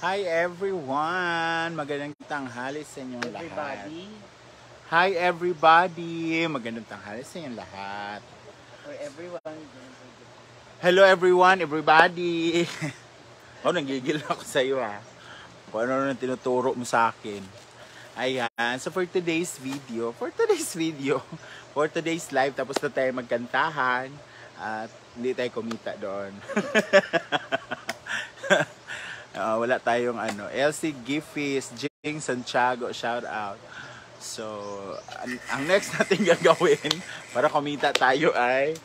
Hi everyone! Magandang tanghali sa inyong lahat. Everybody. Hi everybody! Magandang tanghali sa inyong lahat. Or everyone. Hello everyone, everybody! Nanggigil ako sa iyo ha. Kung ano nang tinuturo mo sa akin. Ayan, so for today's live, tapos na tayo magkantahan at hindi tayo kumita doon. Wala tayong Elsie Giffis, Jing Santiago, shout out. So, ang next natin gagawin para kumita tayo ay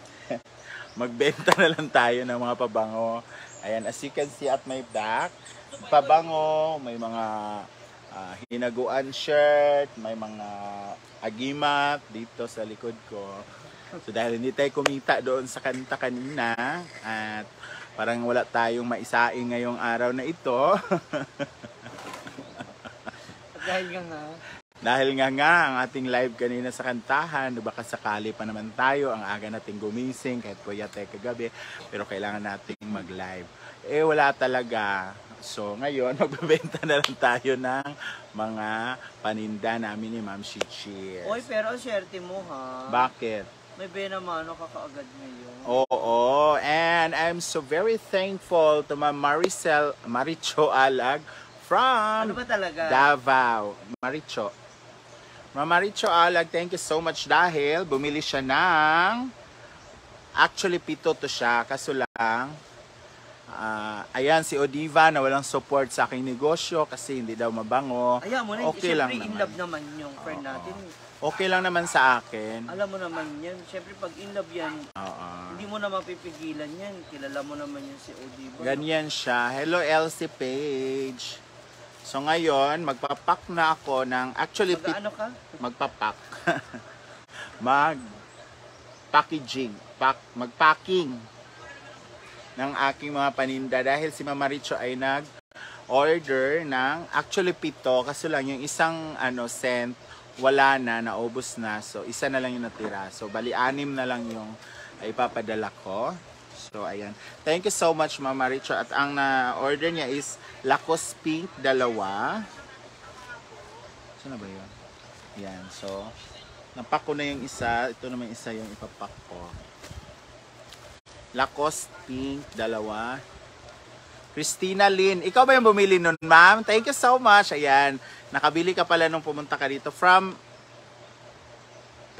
magbenta na lang tayo ng mga pabango. Ayan, as you can see at my back, pabango, may mga hinaguan shirt, may mga agimat dito sa likod ko. So dahil hindi tayo kumita doon sa kanta kanina at parang wala tayong maisaing ngayong araw na ito. Dahil nga ang ating live kanina sa kantahan, baka sakali pa naman tayo, ang aga nating gumising kahit kuya tayo kagabi, pero kailangan nating mag-live. Wala talaga. So ngayon, magbebenta na lang tayo ng mga paninda namin ni Ma'am Chichi. Oy, pero swerte mo ha. Bakit? May benamano ka kaagad ngayon. Oo, and I'm so very thankful to Ma'am Maricho Alag from Ano ba talaga? Davao. Ma'am Maricho Alag, thank you so much dahil bumili siya ng, actually pito to siya, kaso lang, ayan si Odiva na walang support sa aking negosyo kasi hindi daw mabango. Ayan mo na, okay lang in naman. love naman yung friend natin. Okay lang naman sa akin. Alam mo naman yan, syempre pag in love yan, hindi mo na mapipigilan yan. Kilala mo naman yan si Odiva. Ganyan siya. Hello Elsie Page. So ngayon, magpapak na ako ng, actually, Mag-ano ka? Magpapak. Mag-packaging. Magpacking ng aking mga paninda dahil si Mama Richo ay nag-order ng, actually pito, kasi lang yung isang scent, wala na, naubos na. So, isa na lang yung natira. So, bali, 6 na lang yung ipapadala ko. So, ayan. Thank you so much, Mama Richo. At ang na-order niya is Lacoste Pink, 2. Saan na ba yun? Ayan. So, napak ko na yung isa. Ito naman isa yung ipapak ko. Lacoste Pink, 2. Christina Lynn. Ikaw ba yung bumili nun, ma'am? Thank you so much. Ayan. Nakabili ka pala nung pumunta ka dito. From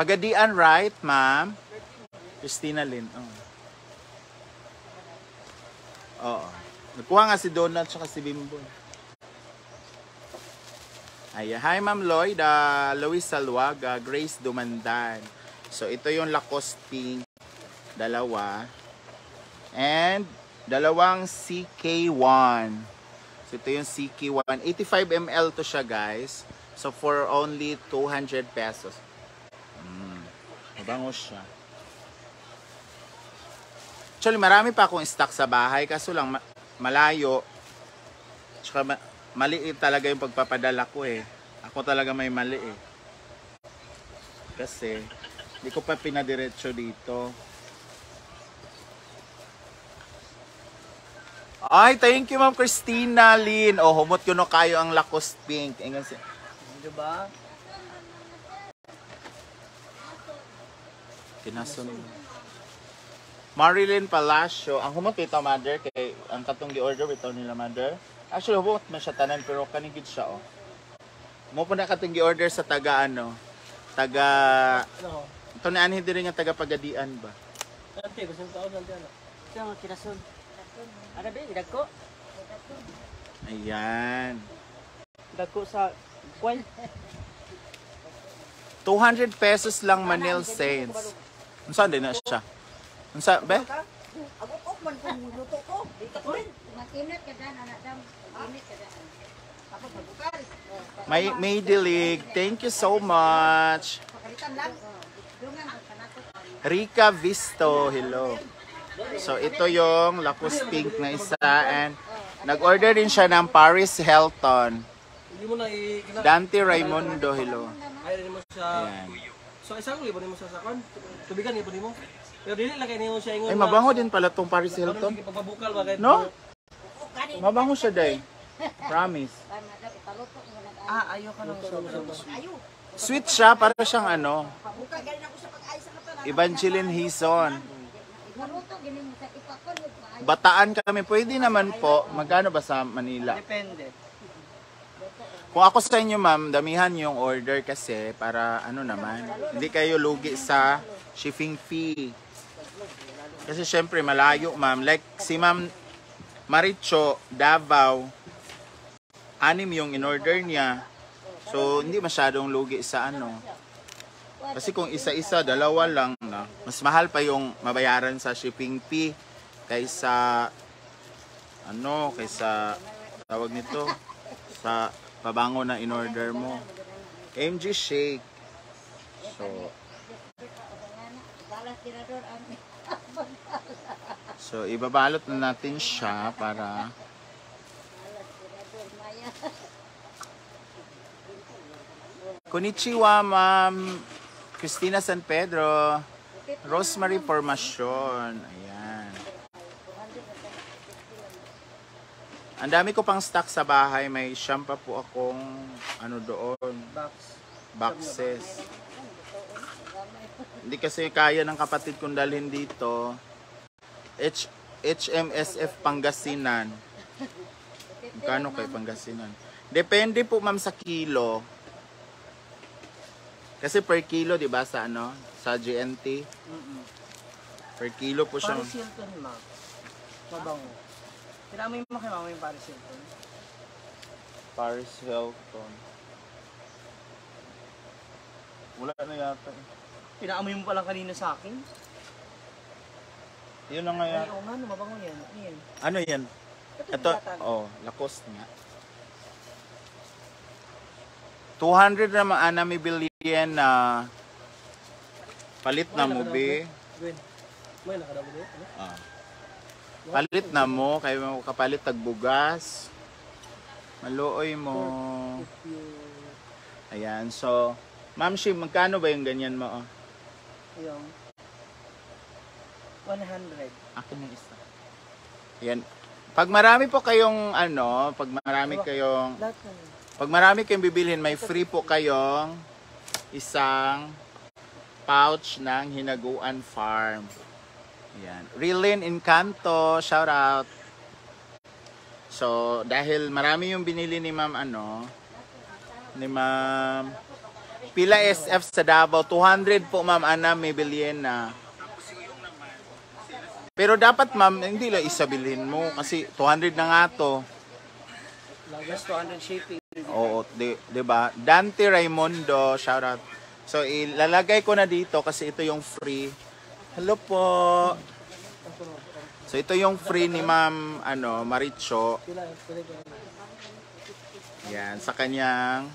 Pagadian, right, ma'am? Christina Lynn. Oo. Nagkuha nga si Donald at si Bimbo. Ayan. Hi, Ma'am Lloyd. Luis Salwaga. Grace Dumandan. So, ito yung Lacoste Pink. 2. And 2 CK1. So, ito yung CK1. 85 ml to siya, guys. So, for only 200 pesos. Mabango siya. Actually, marami pa akong stock sa bahay. Kaso lang, malayo. Tsaka, maliit talaga yung pagpapadala ko eh. Ako talaga may mali eh. Kasi, hindi ko pa pinadiretso dito. Ay, thank you, Ma'am Christina Lynn. Humot ko no kayo ang Lacoste Pink. Diba? Kinasun. Marilyn Palacio. Ang humot ito, mother. Kay ang katong gi-order ito nila, mother. Actually, humot man siya tanan, pero kanigid siya, oh. Mo po na katong gi-order sa taga, ito na anhin din nga taga Pagadian ba? Ate, gusto ko sa ano? Ito ang kinasun. Ano ba? Dagko? Ayan. Dagko sa kwan. 200 pesos lang Manil Saints. Saan din na siya? Saan, be? Ako man kung luto ko. Makinit ka dyan, anak dam. Makinit ka dyan. Ako magbukal. May dilig. Thank you so much. Pakalitan lang. Rica Visto. Hello. So, ito yung Lacoste Pink na isa. And nag-order din siya ng Paris Hilton. Dante Raimundo. Hello. Ayaw mo siya. Ayan. So, isang libo mo sa sakon. Tubigan niyo mo. Pero dili lang kayo siya ingon. Ay, mabango din pala tong Paris Hilton. Pagbabukal ba kahit no? Mabango siya, day. Promise. Kaya madam, ipaluto mo na. Ayaw ka ng sobrang sweet. Ayo. Sweet siya, para siyang ano, Pabuka, galing ako sa pag-ayos sa mata. Evangeline Hison. Ipaluto, gining sa ipakon. Bataan kami, pwede naman po. Magkano ba sa Manila? Depende. Kung ako sa inyo ma'am, damihan yung order kasi para ano naman, hindi kayo lugi sa shipping fee. Kasi syempre malayo ma'am. Like si ma'am Maricho, Davao, 6 yung in-order niya. So hindi masyadong lugi sa ano. Kasi kung isa-isa, dalawa lang na, mas mahal pa yung mabayaran sa shipping fee kaysa ano, kaysa tawag nito sa pabango na in-order mo. MG Shake. So ibabalot na natin siya para Konnichiwa, Ma'am Cristina San Pedro. Rosemary Formacion. Ayan. Ang dami ko pang stock sa bahay. May siyam pa po akong ano doon. Boxes. Hindi kasi kaya ng kapatid kong dalhin dito. HMSF Pangasinan. Magkano kay Pangasinan? Depende po ma'am sa kilo. Kasi per kilo, 'di ba, sa ano, sa GNT? Per kilo po siya. Paris Hilton, ma'am. Mabango. Tinamoy mo kay mama yung Paris Hilton. Paris Hilton. Wala na yata. Pinaamoy mo pa lang kanina sa akin. Yun na nga Ay, yata. oo nga, mabango yan. Ano yan? Ano yan? Ito, oh, Lacoste nga. 200 naman may billion na palit na mo, be. Gwen. May nakadabo dito. Ah. Palit na mo, kayo mo kapalit tagbugas. Maluoy mo. Ayan, so, Ma'am Shi, magkano ba yung ganyan mo? Oh? Yung 100. Akin yung isa. Ayan. Pag marami po kayong ano, pag marami kayong Lahat na yun. Pag marami kayong bibilhin, may free po kayong isang pouch ng Hinaguan Farm. Ayan. Rilin Encanto, shout out. So, dahil marami yung binili ni Ma'am ano, ni Ma'am Pila SF sa Davao, 200 po Ma'am Ana, may bilhin na. Pero dapat Ma'am, hindi lang isa bilhin mo kasi 200 na nga to. Just 200 shipping. Oo, diba? Dante Raimundo, shout out. So, ilalagay ko na dito kasi ito yung free. Hello po. So, ito yung free ni Ma'am ano, Maricho. Yan, sa kanyang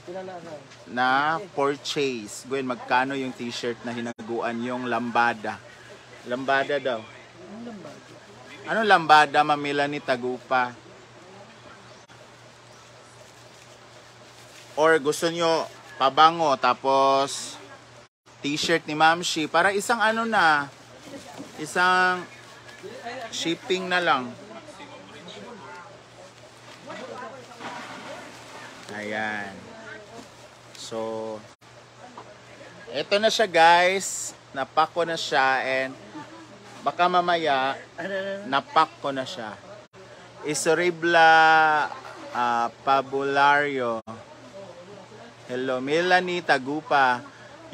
na purchase. Gwen, magkano yung t-shirt na hinaguan yung lambada? Lambada daw. Ano lambada, Ma'am Melanie Tagupa? Or gusto nyo pabango tapos t-shirt ni Ma'am Shi para isang ano na, isang shipping na lang. Ayan. So, eto na siya guys. Napak ko na siya and baka mamaya napak ko na siya. Isoribla Pabulario. Hello, Melanie Tagupa.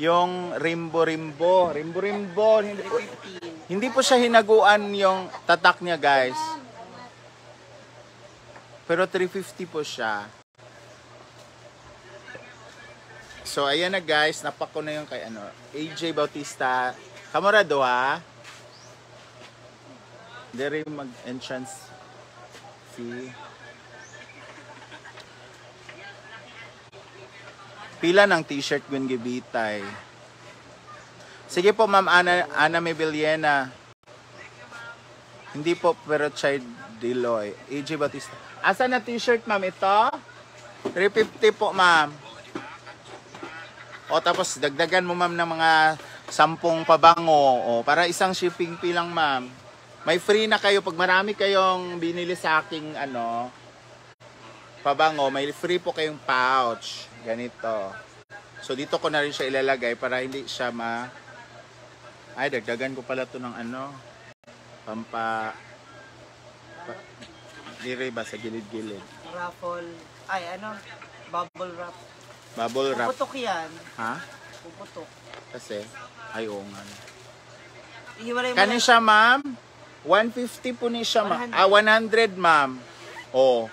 Yung rimbo-rimbo. Rimbo-rimbo. Hindi po siya hinaguan yung tatak niya, guys. Pero 350 po siya. So, ayan na guys. Napak ko na yung kay ano, AJ Bautista. Kamorado ha. Dere mag-entrance fee. Pila ng t-shirt Gwen Gibitay. Sige po Ma'am Ana Mebeliena. Hindi po pero Child Deloy. AJ Batista. Asa na t-shirt Ma'am ito? 350 po Ma'am. O tapos dagdagan mo Ma'am ng mga 10 pabango. O, para isang shipping fee lang Ma'am. May free na kayo pag marami kayong binili sa aking ano. pabango, may free po kayong pouch. Ganito. So, dito ko na rin siya ilalagay para hindi siya Ay, dagdagan ko pala to ng ano. Dire ba sa gilid-gilid? Raffle. Ay, ano? Bubble wrap. Bubble wrap. Puputok yan. Ha? Puputok. Kasi, ay oo nga. Ihiwalay mo Kani lang. siya, ma'am? 150 po ni siya, ma'am. 100, ma'am. Oh.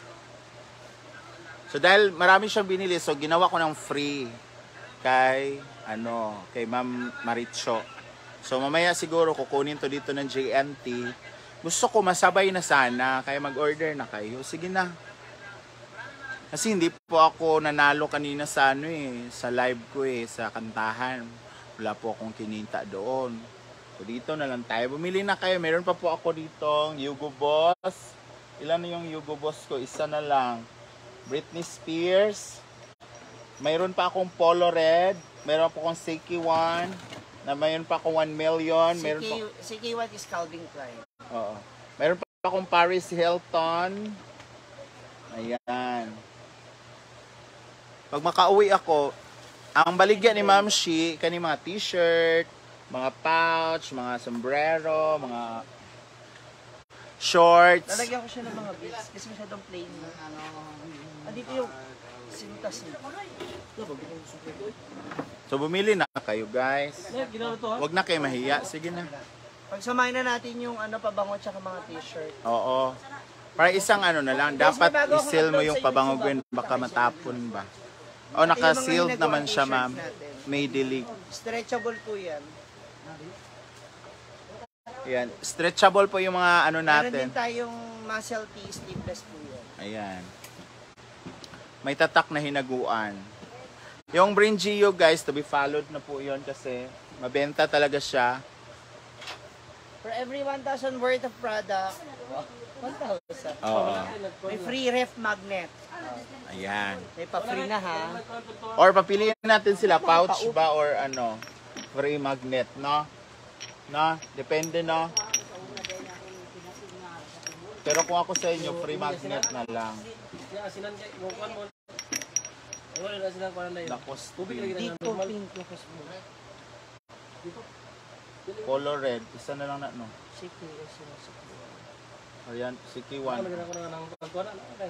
So, dahil marami siyang binili, so ginawa ko ng free kay Ma'am Maricho. So, mamaya siguro kukunin to dito ng JNT. Gusto ko masabay na sana, kaya mag-order na kayo. Sige na. Kasi hindi po ako nanalo kanina sa sa live ko sa kantahan. Wala po akong kinita doon. So, dito na lang tayo. Bumili na kayo. Meron pa po ako ditong Hugo Boss. Ilan na yung Hugo Boss ko? Isa na lang. Britney Spears. Mayroon pa akong Polo Red. Mayroon pa akong Siki One. Mayroon pa akong 1 million. Mayroon pa... CK1 is Calvin Klein. Oo. Mayroon pa akong Paris Hilton. Ayan. Pag makauwi ako, ang baligyan ni Ma'am Shi, kani mga t-shirt, mga pouch, mga sombrero, mga shorts. Lalagyan ko siya ng mga beads kasi masyadong plain. Dito yung sintas niya. So bumili na kayo, guys. Ginawa to ha? Huwag na kayo mahiya. Sige na. Pagsamahin na natin yung pabango at mga t-shirt. Oo. Para isang na lang, dapat i-seal mo yung pabango, Gwen, baka matapon ba. O, naka-sealed naman siya, ma'am. May delete. Stretchable po yan. Ayan. Stretchable po yung mga Meron natin. din tayong muscle tee, sleeveless po yan. Ayan. May tatak na hinaguan. Yung Bringio, guys, to be followed na po yun kasi mabenta talaga siya. For every 1,000 worth of product, 1,000. Oo. May free ref magnet. Ayan. May pa-free na ha. Or papiliin natin sila, pouch ba or free magnet, no? No? Depende, no? Pero kung ako sa inyo, free magnet na lang. Kaya asinan kay bukan mo. Wala na sila kuan na yun. Lakos Tubig lagi na Dito, normal. pink lakas mo. color red. Isa na lang na, no? Sige, Ayan, Siki Wala One. na ko nang pagkuan na.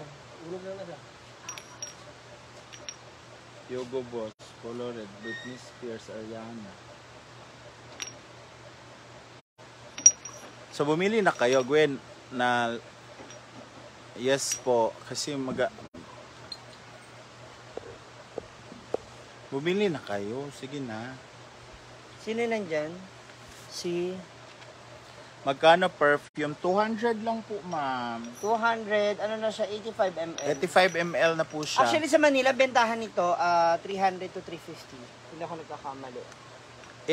Ulog na siya. Hugo Boss, color red. Britney Spears, Ariana. So, bumili na kayo, Gwen, na yes po, kasi bumili na kayo, sige na. Sino nandyan? Magkano perfume? 200 lang po, ma'am. 200, ano na siya, 85 ml. 85 ml na po siya. Actually sa Manila, bentahan nito 300 to 350. Hindi ako nagkakamali.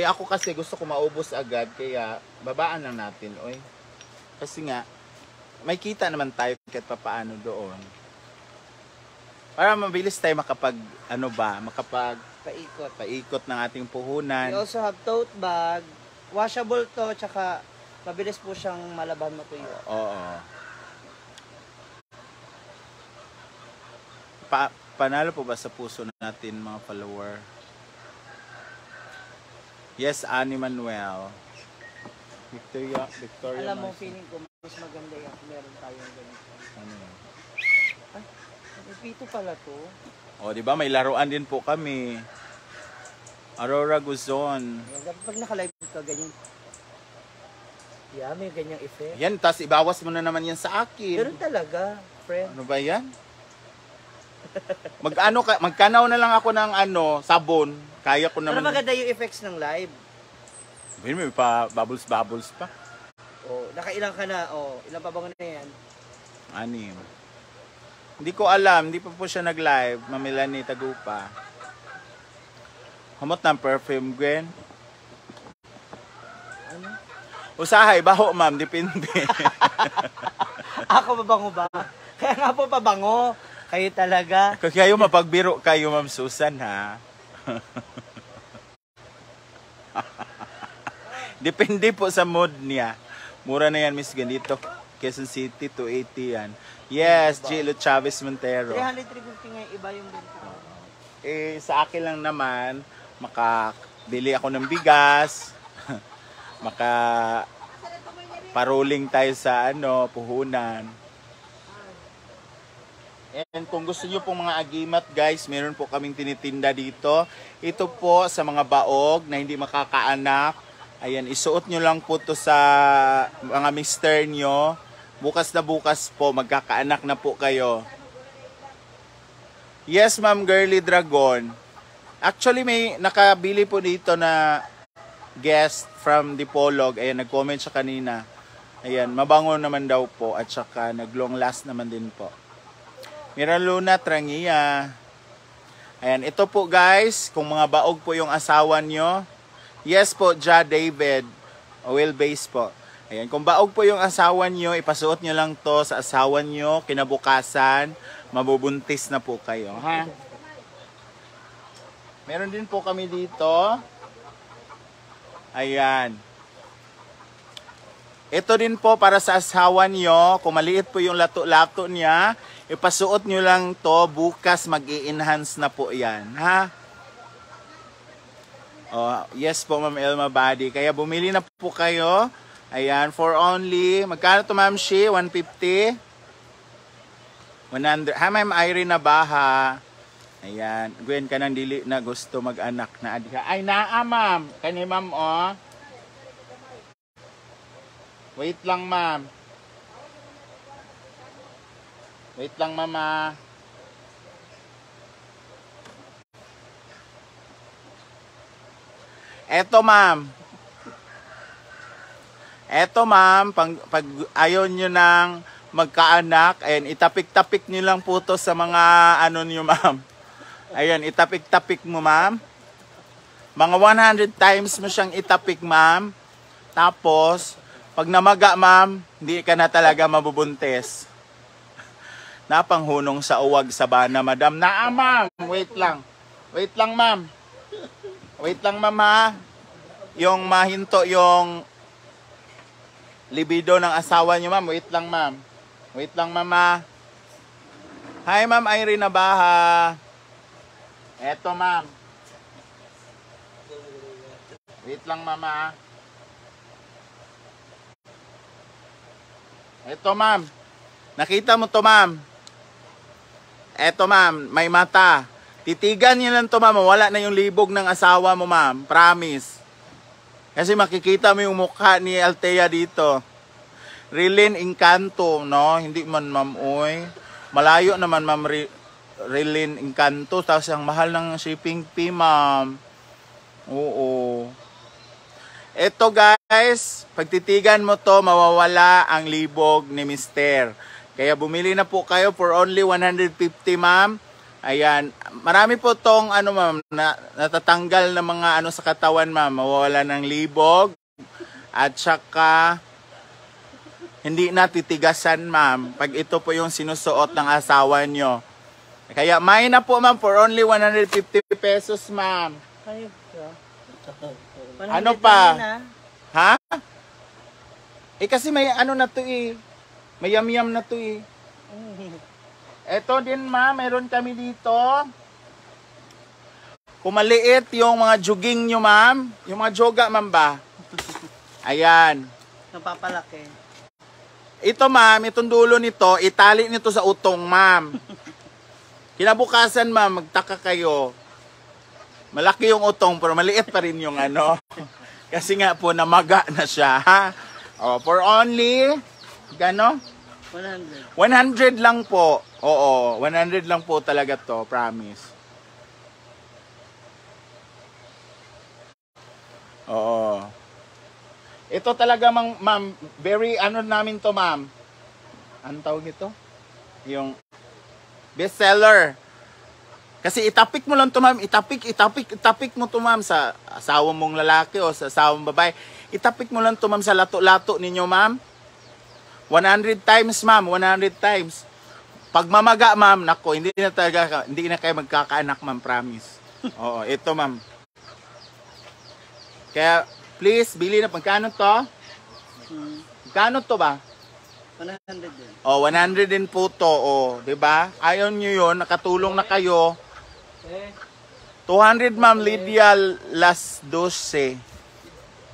Ako kasi gusto ko maubos agad, kaya babaan lang natin, oy. Kasi nga, may kita naman tayo kahit papaano doon. Para mabilis tayo paikot ng ating We puhunan. also have tote bag. Washable to, tsaka mabilis po siyang malaban matuyo. Oo. Panalo po ba sa puso natin, mga follower? Yes, Annie Manuel. Victoria Alam mo, Marcia. feeling ko mas maganda yung meron tayong ganito. Ano yun? Pito pala to. O, di ba? May laruan din po kami. Aurora Guzon. Pag naka-live ka, ganyan. Yeah, may ganyang effect. Yan, tas ibawas mo na naman yan sa akin. Pero talaga, friend. Ano ba yan? Magkanaw na lang ako ng sabon. Kaya ko Pero naman. maganda yung effects ng live. May pa bubbles pa. Nakailang ka na. Ilang pa bang na yan? 6. Hindi ko alam, hindi pa po siya nag-live. Mamila ni Tagupa. Humot ng perfume, Gwen. Ano? Usahay, baho, ma'am. Depende. Ako pabango ba? Kaya nga po pabango. Kayo talaga. Kung kayo mapagbiro kayo, Ma'am Susan, ha? Depende po sa mood niya. Mura na yan, Miss Ganito. Quezon City, 280 yan. Yes, Gilo Chavez Montero. 300, 350 nga iba yung ganito. Sa akin lang naman, makabili ako ng bigas, paroling tayo sa puhunan. And kung gusto nyo pong mga agimat guys, meron po kaming tinitinda dito. Ito po sa mga baog na hindi makakaanak. Ayan, isuot nyo lang po to sa mga mister nyo. Bukas na bukas po, magkakaanak na po kayo. Yes, Ma'am Girly Dragon. Actually, may nakabili po dito na guest from Dipolog. Ayan, nag-comment siya kanina. Ayan, mabango naman daw po at saka nag-long last naman din po. Mira Luna Trangia. Ayan, ito po guys, kung mga baog po yung asawa nyo. Yes po, Ja David. Oil base po. Ayan, kung baog po yung asawa nyo, ipasuot nyo lang to sa asawa nyo, kinabukasan, mabubuntis na po kayo, ha? Meron din po kami dito. Ayan. Ito din po para sa asawa nyo, kung maliit po yung lato-lato niya, ipasuot nyo lang to, bukas mag-i-enhance na po yan, ha? Oh, yes po, Ma'am Elma Badi. Kaya bumili na po kayo. Ayan, for only, magkano to Ma'am Shi? 150? 100. Ha, Ma'am Irene na baha. Ayan, gwen ka nang dili na gusto mag-anak na adiha. Ay, naa Ma'am. Kani Ma'am, oh. Wait lang Ma'am. Wait lang Mama. Eto Ma'am. Eto Ma'am, pag ayaw nyo nang magkaanak, ayan, itapik-tapik nyo lang po to sa mga nyo Ma'am. Ayan, itapik-tapik mo Ma'am. Mga 100 times mo siyang itapik Ma'am. Tapos, pag namaga Ma'am, hindi ka na talaga mabubuntis. Napanghunong sa uwag sa bana, Madam. Naa Ma'am, wait lang. Wait lang Ma'am. Wait lang Ma'am ha. Yung mahinto yung libido ng asawa niyo Ma'am. Wait lang Ma'am. Wait lang Mama. Hi Ma'am Irene Nabaha. Eto Ma'am. Wait lang Mama. Eto Ma'am. Nakita mo to Ma'am. Eto Ma'am, may mata. Titigan niyo lang to Ma'am. Wala na yung libog ng asawa mo Ma'am. Promise. Kasi makikita mo yung mukha ni Althea dito. Rilin Encanto, no? Hindi man Ma'am Uy. Malayo naman Ma'am Rilin Encanto. Tapos ang mahal ng shipping fee Ma'am. Oo. Ito guys, pagtitigan mo to, mawawala ang libog ni Mister. Kaya bumili na po kayo for only 150 Ma'am. Ayan, marami po tong Ma'am, natatanggal na mga sa katawan Ma'am, mawawala ng libog at saka hindi na titigasan Ma'am pag ito po yung sinusuot ng asawa nyo. Kaya may na po Ma'am for only 150 pesos Ma'am. Ano pa? Ha? Kasi may na to may yam-yam na to Eto din Ma'am, meron kami dito. Kung maliit yung mga jogging nyo Ma'am, yung mga joga Ma'am ba? Ayan. Napapalaki. Ito Ma'am, itong dulo nito, itali nito sa utong Ma'am. Kinabukasan Ma'am, magtaka kayo. Malaki yung utong pero maliit pa rin yung Kasi nga po namaga na siya. Ha? Oh, for only, gano? 100. 100 lang po. Oo, 100 lang po talaga to, promise. Oo. Ito talaga Ma'am, very namin to Ma'am. Anong tawag ito? Yung bestseller. Kasi itapik mo lang to Ma'am, itapik mo to Ma'am sa asawa mong lalaki o sa asawang babae. Itapik mo lang to Ma'am sa lato-lato ninyo Ma'am. 100 times Ma'am, 100 times. Pag mamaga Ma'am, nako, hindi na kayo magkakaanak Ma'am, promise. Oo, ito Ma'am. Kaya please, bili na. Magkano to? Magkano to ba? 100 din. Oh, 100 din po to. Oh, 'di ba? Ayaw niyo 'yon, nakatulong na kayo. 200 Ma'am Lydia Las 12.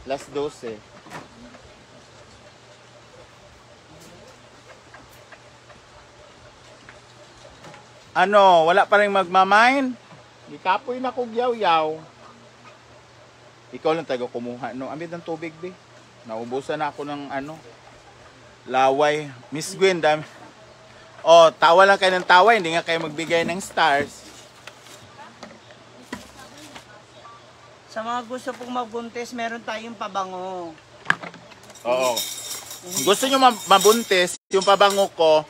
Las 12. Ano, wala pa rin magmamain? Di kapoy na kog yaw-yaw. Ikaw lang tayo kumuha. No, amid ng tubig, be. Naubusan na ako ng ano, laway. Miss Gwen, dami. Oh, tawa lang kayo ng tawa. Hindi nga kayo magbigay ng stars. Sa mga gusto pong magbuntis, meron tayong pabango. Oo. Gusto nyo mabuntis, yung pabango ko,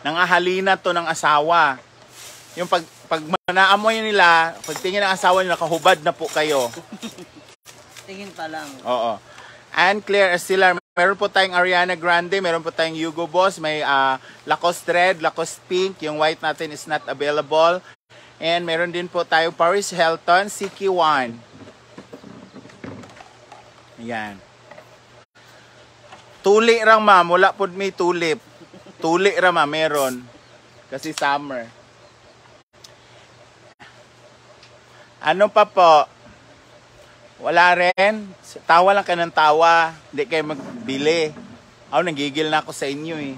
nangahalina to ng asawa. Yung pag manaamoy nila, pagtingin ng asawa nyo, nakahubad na po kayo. Tingin pa lang. Oo. And Claire Estilar, meron po tayong Ariana Grande, meron po tayong Hugo Boss, may Lacoste Red, Lacoste Pink, yung white natin is not available. And meron din po tayong Paris Hilton, CK1. Ayan. Tuli rang ma'am, wala po may tulip. Tuli rang ma'am, meron. Kasi summer. Ano pa po? Wala rin. Tawa lang ka ng tawa. Hindi kayo magbili. Ako, nagigil na ako sa inyo eh.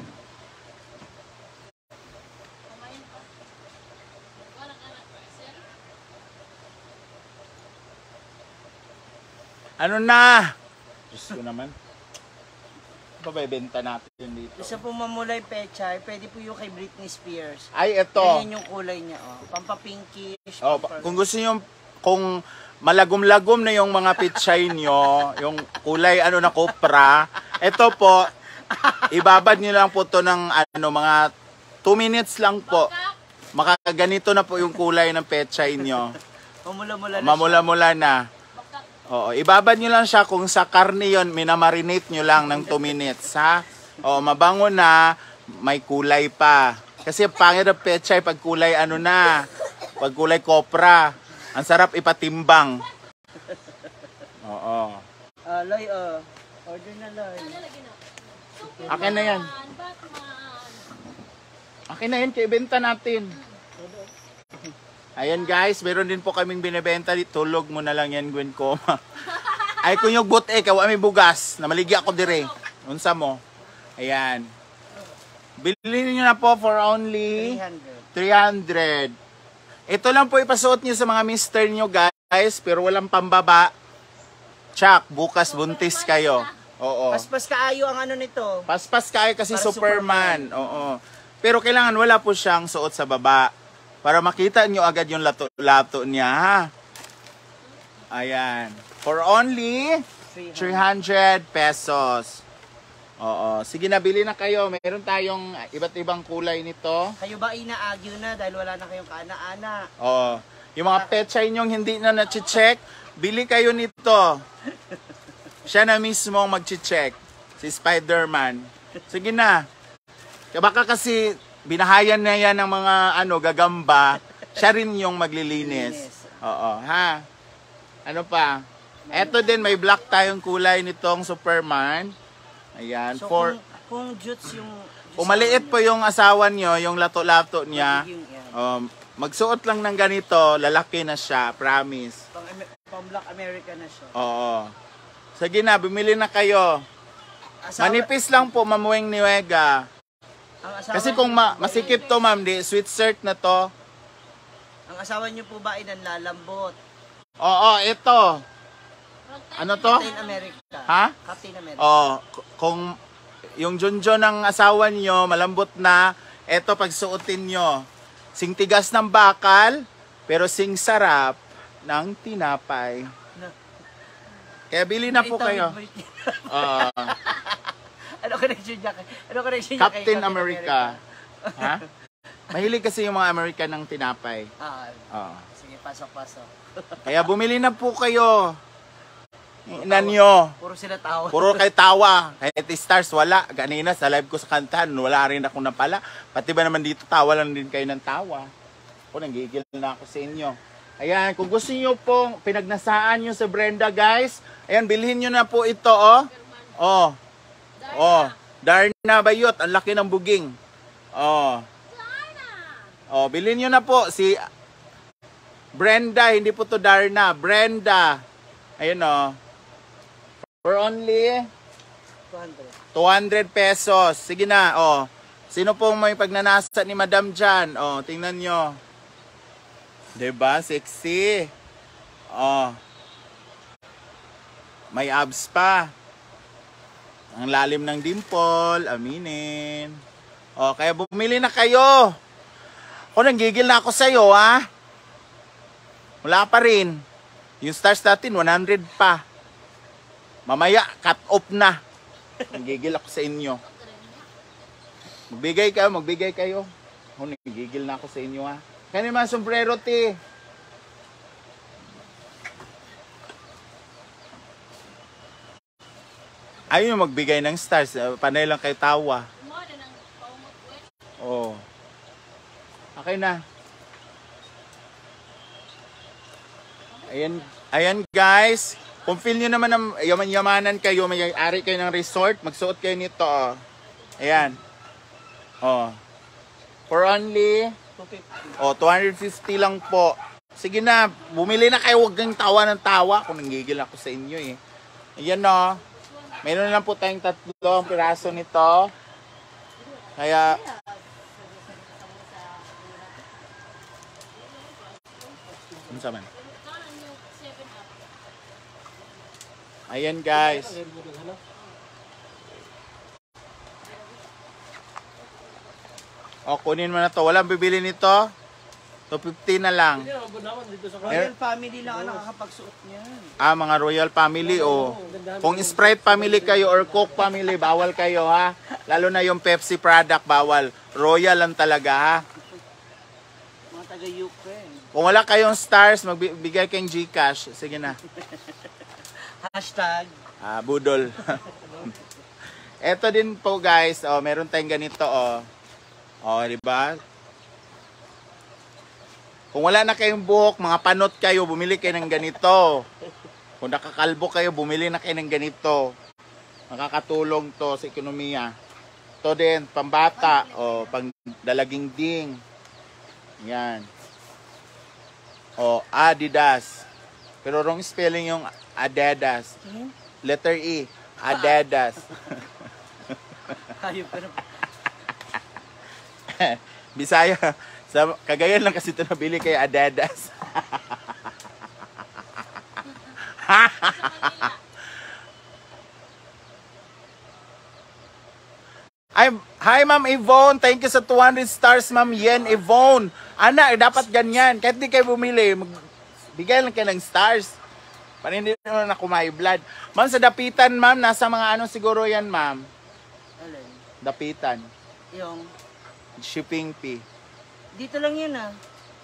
Ano na? Diyos ko naman. Ano ba ibenta natin dito? Isa po mamulay pechay, pwede po yung kay Britney Spears. Ay, ito. Ganyan yung kulay niya, oh. Pampapinkish. Oh, kung gusto niyo, kung malagom-lagom na yung mga pechay nyo, yung kulay ano na kopra, ito po, ibabad niyo lang po to ng ano, mga 2 minutes lang po. Makaganito na po yung kulay ng pechay nyo. Mamula-mula na Mamula-mula na. Oo, ibabad nyo lang siya kung sa karne yon, minamarinate nyo lang ng 2 minutes, ha? Oo, mabango na, may kulay pa. Kasi pangit ang pechay pag kulay ano na, pag kulay kopra. Ang sarap ipatimbang. Oo. Loy, order na Loy. Akin na yan. Akin na yan, kaibenta natin. Ayan guys, meron din po kaming binibenta dito. Tulog mo na lang yan, Gwen Coma. Ay, kung yung buti, kawa may bugas. Namaligya ako dire. Unsa mo. Ayan. Bilhin niyo na po for only 300. Ito lang po ipasuot niyo sa mga mister niyo guys, pero walang pambaba. Tsak, bukas buntis kayo. Oo. Paspas kaayo ang ano nito. Paspas kayo kasi Para Superman. Oo. Pero kailangan wala po siyang suot sa baba. Para makita nyo agad yung lato-lato niya, ha? Ayan. For only 300 pesos. Oo. Sige, nabili na kayo. Meron tayong iba't ibang kulay nito. Kayo ba inaagyo na dahil wala na kayong kaana-ana? Oo. Yung mga pechay nyong hindi na na-check, bili kayo nito. Siya na mismo mag-check. Si Spider-Man. Sige na. Baka kasi binahayan na yan ng mga gagamba, siya rin yung maglilinis. Oo, ha? Ano pa? Eto din, may black tayong kulay nitong Superman. Ayan. So, for kung jutes yung... kung maliit po yung asawa nyo, yung lato-lato niya, magsuot lang ng ganito, lalaki na siya, promise. Pang Black America na siya. Oo. Sige na, bumili na kayo. Manipis lang po, mamuwing niwega. Kasi kung masikip to ma'am, di sweet shirt na to. Ang asawa niyo po ba ay nanlalambot? Oo, ito. Ano to? Captain America. Ha? Captain America. Oo, kung yung junjo ng asawa niyo malambot na, ito pagsuotin niyo. Sing tigas ng bakal, pero sing sarap ng tinapay. Kaya bili na po kayo. Ano connection niya? Captain America. Ha? Mahilig kasi yung mga American ng tinapay. Sige, pasok-pasok. Kaya bumili na po kayo. Nanyo. Puro sila tawa. Puro kayo tawa. Kahit stars, wala. Ganina sa live ko sa kantahan, wala rin ako napala. Pati ba naman dito, tawa lang din kayo ng tawa. Ako, nanggigil na ako sa inyo. Ayan, kung gusto niyo pong pinagnasaan nyo sa Brenda, guys, ayan, bilhin nyo na po ito, oh. Oh. Darna Bayot, ang laki ng buging. Oh. Oh, bilhin nyo na po si Brenda, hindi po to Darna, Brenda. Ayun oh. For only 200 pesos. Sige na, oh. Sino pong may pagnanasa ni Madam dyan? Oh, tingnan nyo. Diba? Sexy. Oh. May abs pa. Ang lalim ng dimple. Aminin. O, kaya bumili na kayo. Ako, nanggigil na ako sa'yo, ha? Wala pa rin. Yung stars natin, 100 pa. Mamaya, cut off na. Nanggigil ako sa inyo. Magbigay kayo. Ako, nanggigil na ako sa inyo, ha? Kaya naman, sombrero, te. Ayaw yung magbigay ng stars. Panay lang kayo tawa. Oh. Okay na. Ayan guys. Kung feel nyo naman na yaman-yamanan kayo, may ari kayo ng resort, magsuot kayo nito. Oh. Ayan. Oh. For only 250 lang po. Sige na, bumili na kayo. Huwag kang tawa ng tawa. Kung nanggigil ako sa inyo eh. Ayan o. Meron lang po tayong 3 piraso nito. Kaya ano sa man? Ayan guys. O, kunin mo na to. Walang bibili nito. 250 na lang. Royal family lang ang nakakapagsuot niyan. Mga Royal family o. Kung Sprite family kayo or Coke family, bawal kayo ha. Lalo na yung Pepsi product, bawal. Royal lang talaga ha. Mga taga-Ukraine. Kung wala kayong stars, magbigay kayong Gcash. Sige na. Hashtag. Budol. Eto din po guys, meron tayong ganito di ba? Kung wala na kayong buhok, mga panot kayo, bumili kayo ng ganito. Kung nakakalbo kayo, bumili na kayo ng ganito. Makakatulong to sa ekonomiya. Ito din, pambata, pang dalaging ding. Yan. Adidas. Pero wrong spelling yung Adidas. Letter E, Adidas. Ayun, pero Bisaya. Sa Cagayan lang kasi ito nabili kay Adidas. Hi Ma'am Yvonne, thank you sa 200 stars Ma'am Yen Yvonne. Ana, dapat ganyan. Kahit di kayo bumili, bigay lang kayo ng stars. Para hindi naman ako may blood. Ma'am, sa dapitan ma'am, nasa mga siguro yan ma'am? alin? Dapitan. Yung, Shipping fee. dito lang yan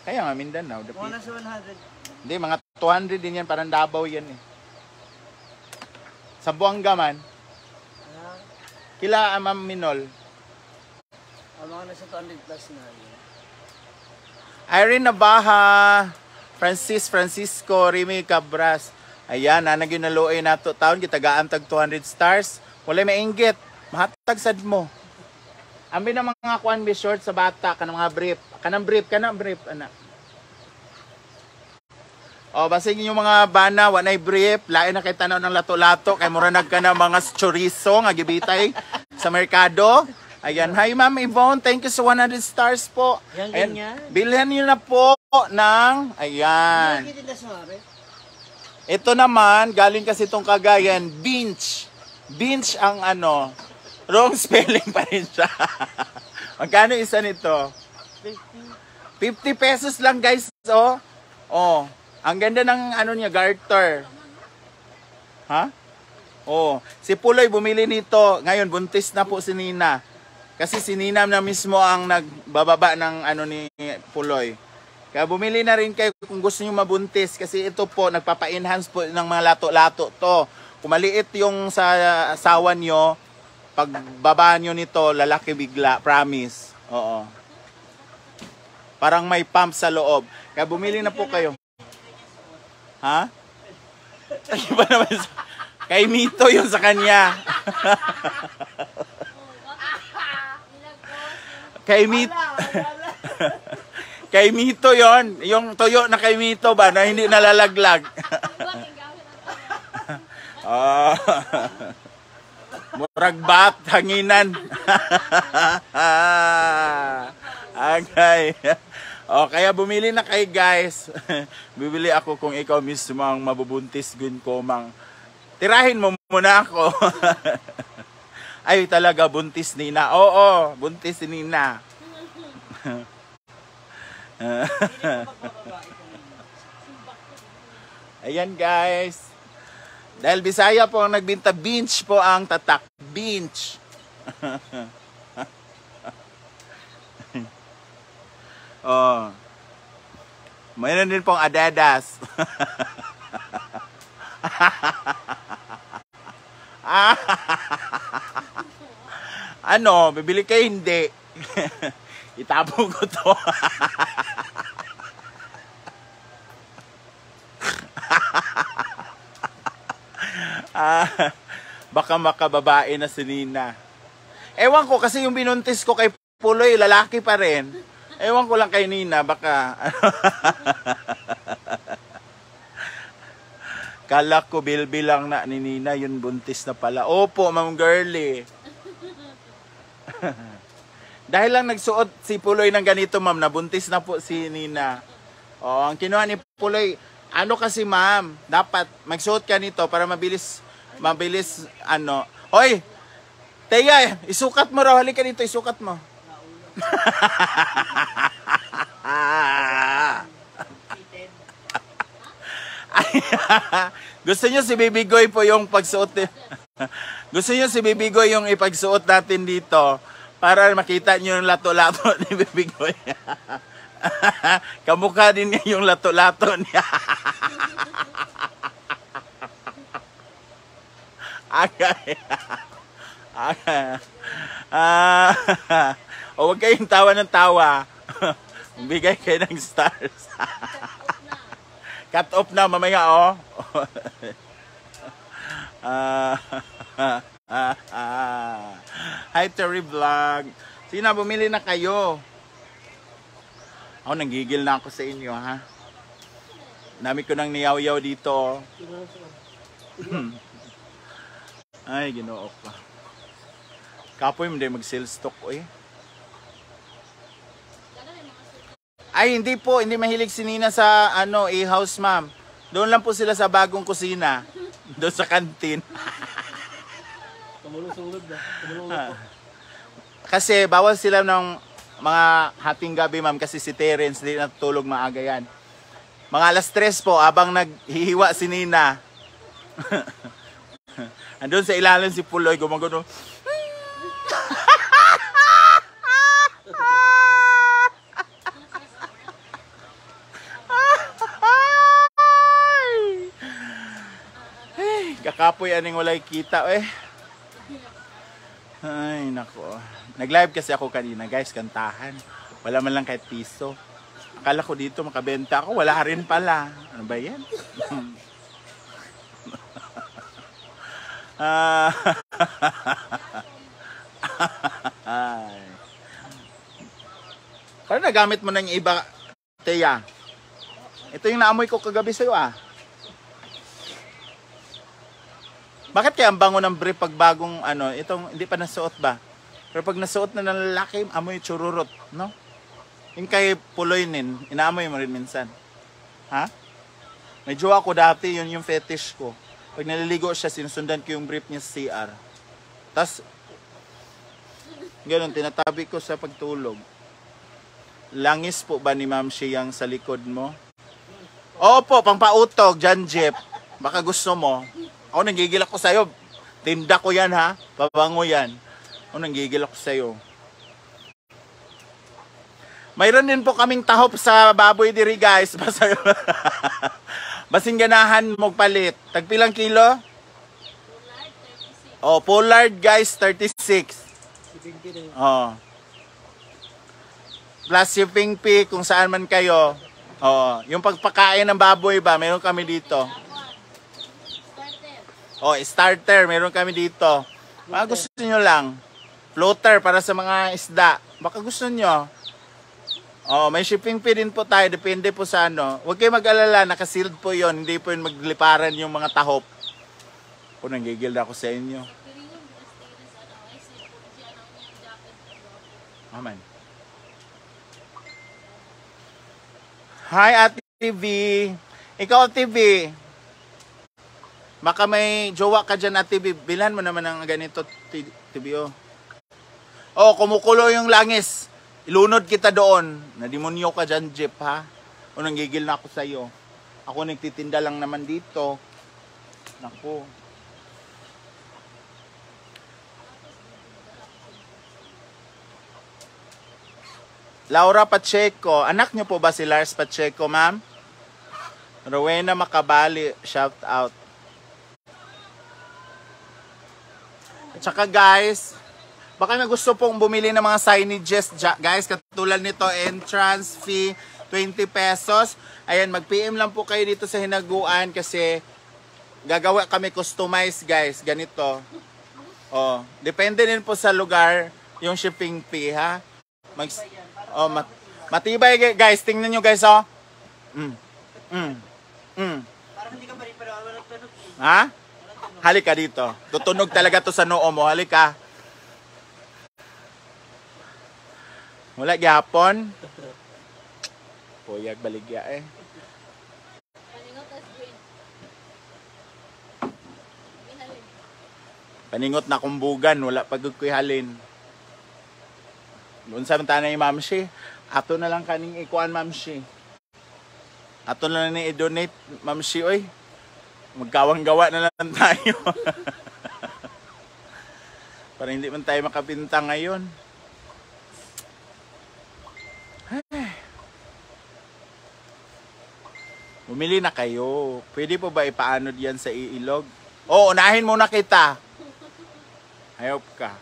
Kaya nga, Mindanao. Mga nasa 100. Hindi, mga 200 din yan. Parang Davao yan eh. Sa Buanga man. Kila Ma'am Minol. Mga nasa 200 plus na yun. Irene Nabaha. Francisco. Remy Cabras. Ayan, nanag yun naluoy na taon. Kitagaan tag 200 stars. Wala may inggit. Mahatag sad mo. Ambi na mga kuan be short sa bata. Kanang mga brief. Kanang brief, anak. Basig yung mga bana, wanay brief, lain na kay tanaw ng lato-lato, kay mura nagka na mga chorizo nga gibitay sa merkado. Ayan, hi Ma'am Yvonne, thank you sa 100 stars po. Yan, Ayan, ganyan. bilhan niyo na po ng, ayan. Ito naman, galing kasi itong Cagayan, Binch. Binch ang wrong spelling pa rin siya. Magkano isa nito? 50 pesos lang guys, ang ganda ng niya, garter. Ha? Si Puloy bumili nito. Ngayon, buntis na po si Nina. Kasi si Nina na mismo ang nagbababa ng ni Puloy. Kaya bumili na rin kayo kung gusto niyo mabuntis. Kasi ito po, nagpapa-enhance po ng mga lato-lato to. Kung maliit yung sa asawa nyo, pagbaba nyo nito, lalaki bigla. Promise. Oo. Parang may pump sa loob. Kaya bumili na po kayo. Ha? Iba naman kay Mito yung sa kanya. Kay Mito. Kay Mito yon, yung tuyo na kay Mito ba na hindi nalalaglag. Oh. Murag bat, hanginan. Okay. O, kaya bumili na kayo guys. Bibili ako kung ikaw mismo ang mabubuntis gun ko mang. Tirahin mo muna ako. Ay talaga buntis Nina. Oo, buntis si Nina. Ayan guys. Dahil Bisaya po ang nagbinta, binch po ang tatak. Binch. Oh. Mayroon din pong Adidas. Ano, bibili kayo hindi. Itapon ko to. Baka makababae na si Nina. Ewan ko kasi yung binuntis ko kay Puloy, lalaki pa rin. Ewan ko lang kay Nina, baka... Kala ko bilbil lang na ni Nina, yun buntis na pala. Opo, Ma'am Girlie. Dahil lang nagsuot si Puloy ng ganito, ma'am, nabuntis na po si Nina. O, ang kinuha ni Puloy, ano kasi ma'am, dapat magsuot ka nito para mabilis, ano. Hoy, Teya, isukat mo raw, halika dito, isukat mo. Gusto niyo si Baby Goy po yung pagsuot. Gusto niyo si Baby Goy yung ipagsuot natin dito para makita niyo yung lato-lato ni Baby Goy. Kamukha din niya yung lato-lato niya. Okay. O wag kayong tawa ng tawa. Bigay kayo ng stars. Cut off na mamaya, oh. Hi, Terry Vlog. Sina, bumili na kayo. Ako, nanggigil na ako sa inyo, ha? Dami ko nang niyaw-yaw dito. Ay, ginoo pa. Kapoy, hindi mag-sales stock, eh. Ay, hindi po. Hindi mahilig si Nina sa, e-house, ma'am. Doon lang po sila sa bagong kusina. Doon sa kantin. Kasi bawal sila ng mga hating gabi, ma'am. Kasi si Terence, hindi natutulog maaga yan. Mga alas 3 po, abang naghihiwa si Nina. Andun sa ilalim si Puloy, gumagano. Kakapoy aning walay kita, eh. Ay, nako. Nag-live kasi ako kanina, guys, kantahan. Wala man lang kahit piso. Akala ko dito makabenta ako, wala rin pala. Ano ba yan? Parang nagamit mo na yung iba, Teya. Ito yung naamoy ko kagabi sa'yo, ah. Bakit kaya ang bango ng brief pag bagong itong hindi pa nasuot ba? Pero pag nasuot na ng lalaki, amoy chururot, no? Yung kay Puloy nin, inaamoy mo rin minsan. Ha? May jowa ko dati, yun yung fetish ko. Pag naliligo siya, sinusundan ko yung brief niya sa CR. Tapos, ganun, tinatabi ko sa pagtulog. Langis po ba ni Ma'am Shiyang sa likod mo? Opo, pangpautog, John Jeff. Baka gusto mo. Ako, nanggigil ako sa'yo. Tinda ko yan, ha? Pabango yan. Ako, nanggigil ako sa'yo. Mayroon din po kaming tahop sa baboy diri, guys. Basing ganahan mo palit. Tagpilang kilo? Oh, Pollard, guys, 36. Oh. Plus shipping fee kung saan man kayo. Oh, yung pagpakain ng baboy ba, meron kami dito. Oh, starter, meron kami dito. Mga gusto niyo lang. Floater para sa mga isda. Baka gusto nyo. Oh, may shipping fee din po tayo. Depende po sa ano. Huwag kayo mag-alala. Nakasealed po yon. Hindi po yun magliparan yung mga tahop. O, nanggigil na ako sa inyo. Amen. Hi, Ate TV. Ikaw, TV. Baka may jowa ka dyan, Ate TV. Bilhan mo naman ng ganito, TV. Oh, kumukulo yung langis. Ilunod kita doon. Nadimonyo ka dyan, Jeep, ha? O, nanggigil na ako sa'yo. Ako nagtitinda lang naman dito. Naku. Laura Pacheco. Anak niyo po ba si Lars Pacheco, ma'am? Rowena Makabali. Shout out. At saka guys, baka may gusto pong bumili ng mga signages, guys, katulad nito, entrance fee, 20 pesos. Ayan, mag-PM lang po kayo dito sa Hinaguan kasi gagawa kami customize, guys, ganito. Oh, depende din po sa lugar yung shipping fee, ha? Matibay, guys. Tingnan nyo, guys, oh. Parang hindi ka pa rin walang tunog. Ha? Halika dito. Tutunog talaga to sa noo mo. Halika. Wala gyapon. Puyag baligya eh. Paningot na kumbugan. Wala pagkuy halin. Doon sa tanay Ma'am Shi. Ato na lang kaning ikuan Ma'am Shi. Ato na lang i-donate Ma'am Shi oy. Magkawang-gawa na lang tayo. Para hindi man tayo makabinta ngayon. Bumili na kayo. Pwede po ba ipaanod yan sa iilog? Oo, unahin muna kita. Hayop ka.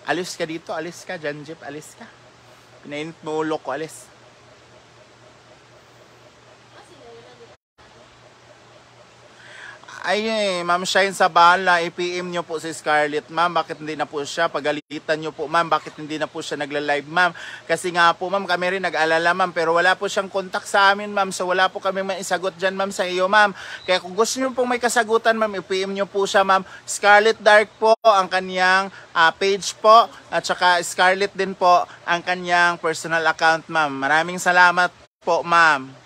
Alis ka dito, alis ka. Janjip, alis ka. Pinainit mo ulo ko, alis. Ay, Ma'am Shine sa bahala, i-PM nyo po si Scarlett, ma'am. Bakit hindi na po siya? Pagalitan nyo po, ma'am. Bakit hindi na po siya nagla-live, ma'am? Kasi nga po, ma'am, kami rin nag-alala, ma'am. Pero wala po siyang contact sa amin, ma'am. So, wala po kami maisagot dyan, ma'am, sa iyo, ma'am. Kaya kung gusto nyo pong may kasagutan, ma'am, i-PM nyo po siya, ma'am. Scarlett Dark po ang kanyang page po. At saka Scarlett din po ang kanyang personal account, ma'am. Maraming salamat po, ma'am.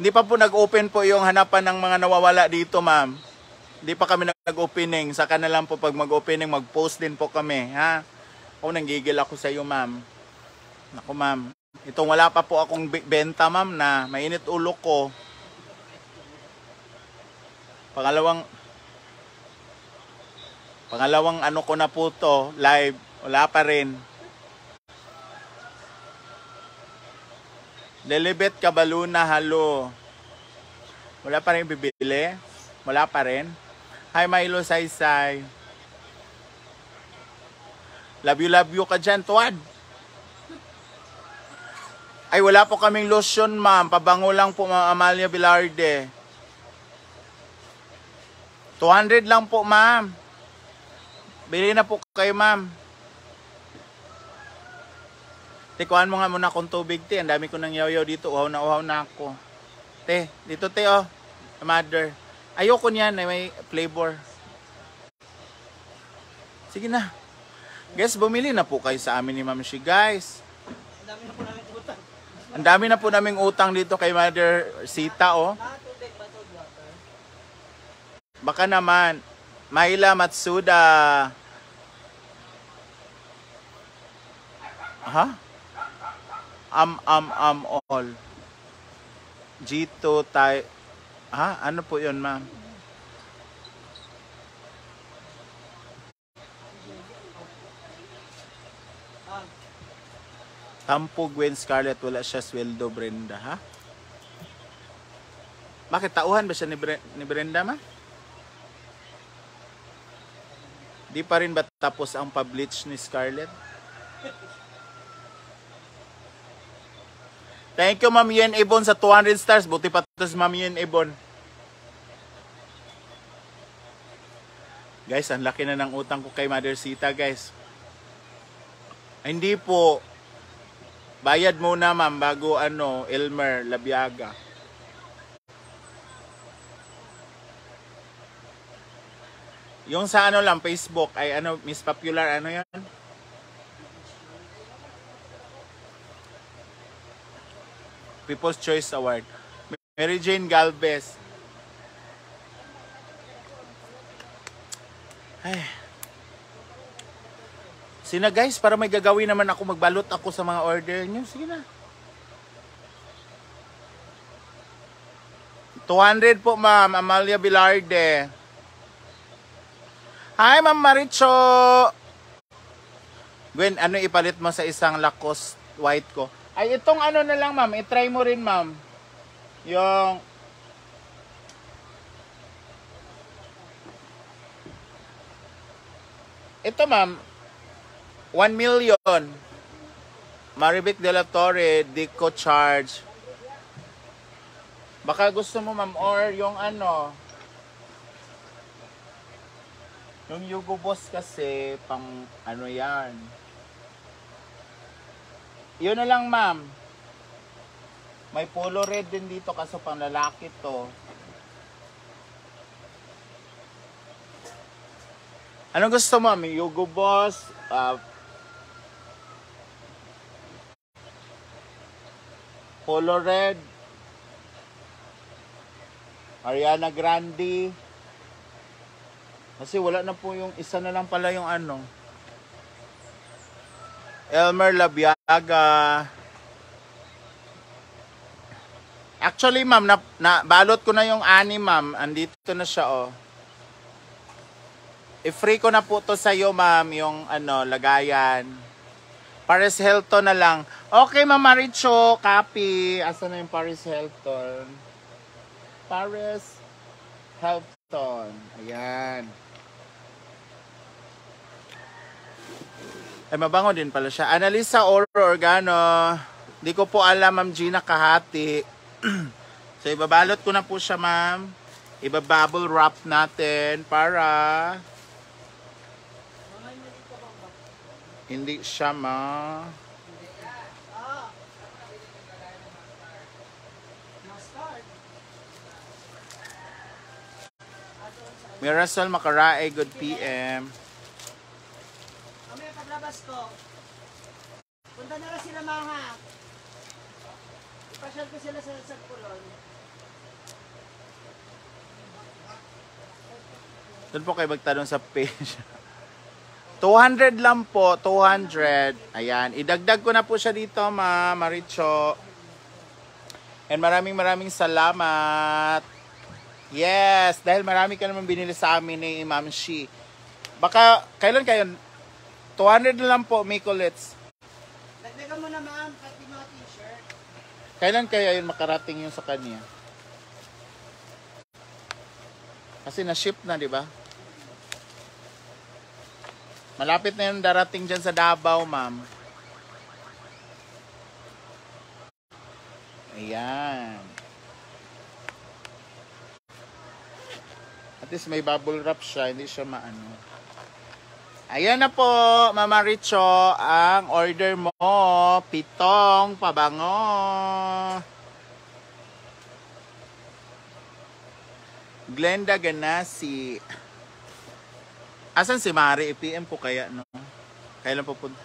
Hindi pa po nag-open po yung hanapan ng mga nawawala dito, ma'am. Hindi pa kami nag-opening. Saka na lang po pag mag-opening, mag-post din po kami, ha? Ako, nanggigil ako sa iyo, ma'am. Naku, ma'am. Itong wala pa po akong benta, ma'am, na mainit ulo ko. Pangalawang ano ko na po to, live. Wala pa rin. Lilibet Kabaluna, halo. Wala pa rin bibili? Wala pa rin? Hi Milo Saysay. Love you ka dyan, tuwad. Ay, wala po kaming lotion, ma'am. Pabango lang po, ma'am Amalia Velarde. 200 lang po, ma'am. Bili na po kayo, ma'am. Tikuhan mo nga muna akong tubig, te. Ang dami ko nang yaw-yaw dito. Uhaw na ako. Te, dito, te, oh. Mother. Ayoko niyan, may flavor. Sige na. Guys, bumili na po kayo sa amin ni Ma'am Shi, guys. Ang dami na po naming utang dito kay Mother Sita, oh. Baka naman. Maila Matsuda. Ha? All. G2 tayo. Ha? Ano po yun, ma'am? Tampo Gwen Scarlett, wala siya sweldo, Brenda, ha? Bakit tauhan ba siya ni Brenda, ma? Di pa rin ba tapos ang pa-bleach ni Scarlett? Thank you, Ma'am Yen Ibon, sa 200 stars. Buti pa ito si Ma'am Yen Ibon. Guys, ang laki na ng utang ko kay Mother Sita, guys. Ay, hindi po. Bayad muna, ma'am, bago Elmer Labiaga. Yung sa lang, Facebook, ay Miss Popular, yan? People's Choice Award. Mary Jane Galvez. Ay. Sina guys, para may gagawin naman ako, magbalot ako sa mga order nyo. Sige na. 200 po, ma'am. Amalia Bilarde. Hi, Ma'am Maricho. Gwen, ipalit mo sa isang Lacoste white ko? Ay, itong na lang, ma'am. I-try mo rin, ma'am. Yung... Ito, ma'am. 1 million. Marivic de la Torre, Dico Charge. Baka gusto mo, ma'am, or yung yung Yugo Boss kasi, pang yan. Yun na lang, ma'am. May polo red din dito kaso pang lalaki to. Anong gusto mo, ma'am? Yugo Boss, polo red, Ariana Grande. Kasi wala na po yung isa na lang pala yung Elmer Labiaga. Actually, ma'am, balot ko na yung ma'am. Andito na siya, oh. I-free ko na po to sa'yo, ma'am, yung lagayan. Paris Hilton na lang. Okay, Ma'am Maricho, copy. Asa na yung Paris Hilton? Paris Hilton. Ayan. Ay, mabango din pala siya. Analisa Oro Organo. Di ko po alam, Ma'am Gina Kahati. So, ibabalot ko na po siya, ma'am. Ibabubble wrap natin para hindi siya Mirasol Makarae, good PM. Mamaya paglabas ko, punta na lang sila mga. Ipasyal ko sila sa Sagpulon. Doon po kayo magtanong sa page. 200 lang po, 200. Ayan, idagdag ko na po siya dito, Ma'am Maricho. And maraming salamat. Yes, dahil marami ka naman binili sa amin ni Ma'am Shi. Baka, kailan kayo? 200 lang po, Micolets. Dagdagan mo na, ma'am, pati mga t-shirt. Kailan kaya yun makarating yung sa kanya? Kasi na-ship na, di ba? Malapit na yung darating dyan sa Davao, ma'am. Ayan. At least may bubble wrap siya, hindi siya maano. Ayan na po, Mama Richo, ang order mo. 7 pabango. Glenda Ganasi. Asan si Mari? I-PM ko kaya, no? Kailan pupunta?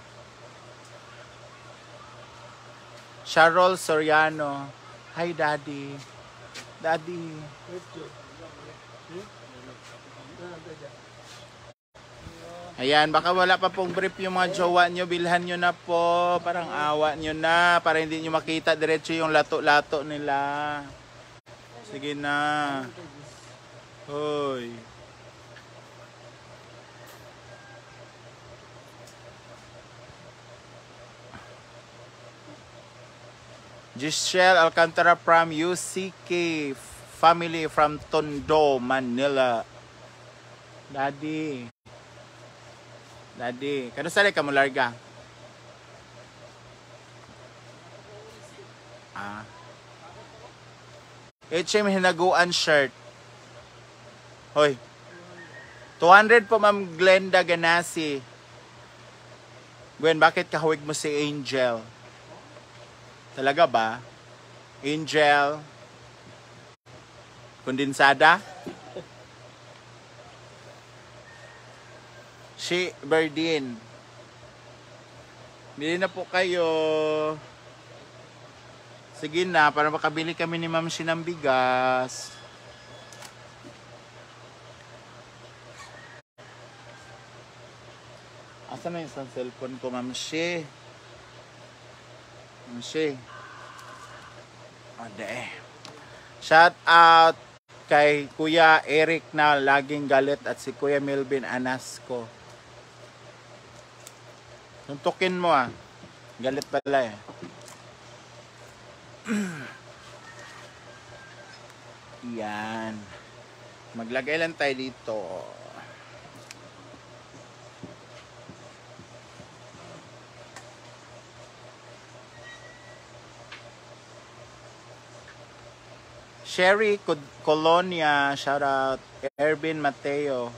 Charol Soriano. Hi, Daddy. Daddy. Ayan, baka wala pa pong brief yung mga jowa nyo. Bilhan nyo na po. Parang awa nyo na. Para hindi nyo makita diretso yung lato-lato nila. Sige na. Hoy. Giselle Alcantara from UCK family from Tondo, Manila. Daddy. Kano sali ka mo larga? HM hinaguan shirt. Hoy. 200 po Ma'am Glenda Ganasi. Gwen, bakit kahawig mo si Angel? Talaga ba? Angel. Kondensada? Si Berdin. Bili na po kayo. Sige na, para makabili kami ni Ma'am Shi ng bigas. Asa na yung isang cellphone ko, Ma'am Shi? Ma'am Shi. Ode. Shout out kay Kuya Eric na laging galit at si Kuya Melvin Anasco. Tuntukin mo Galit pala Yan. Maglagay lang tayo dito. Sherry Colonia, shout out. Ervin Mateo.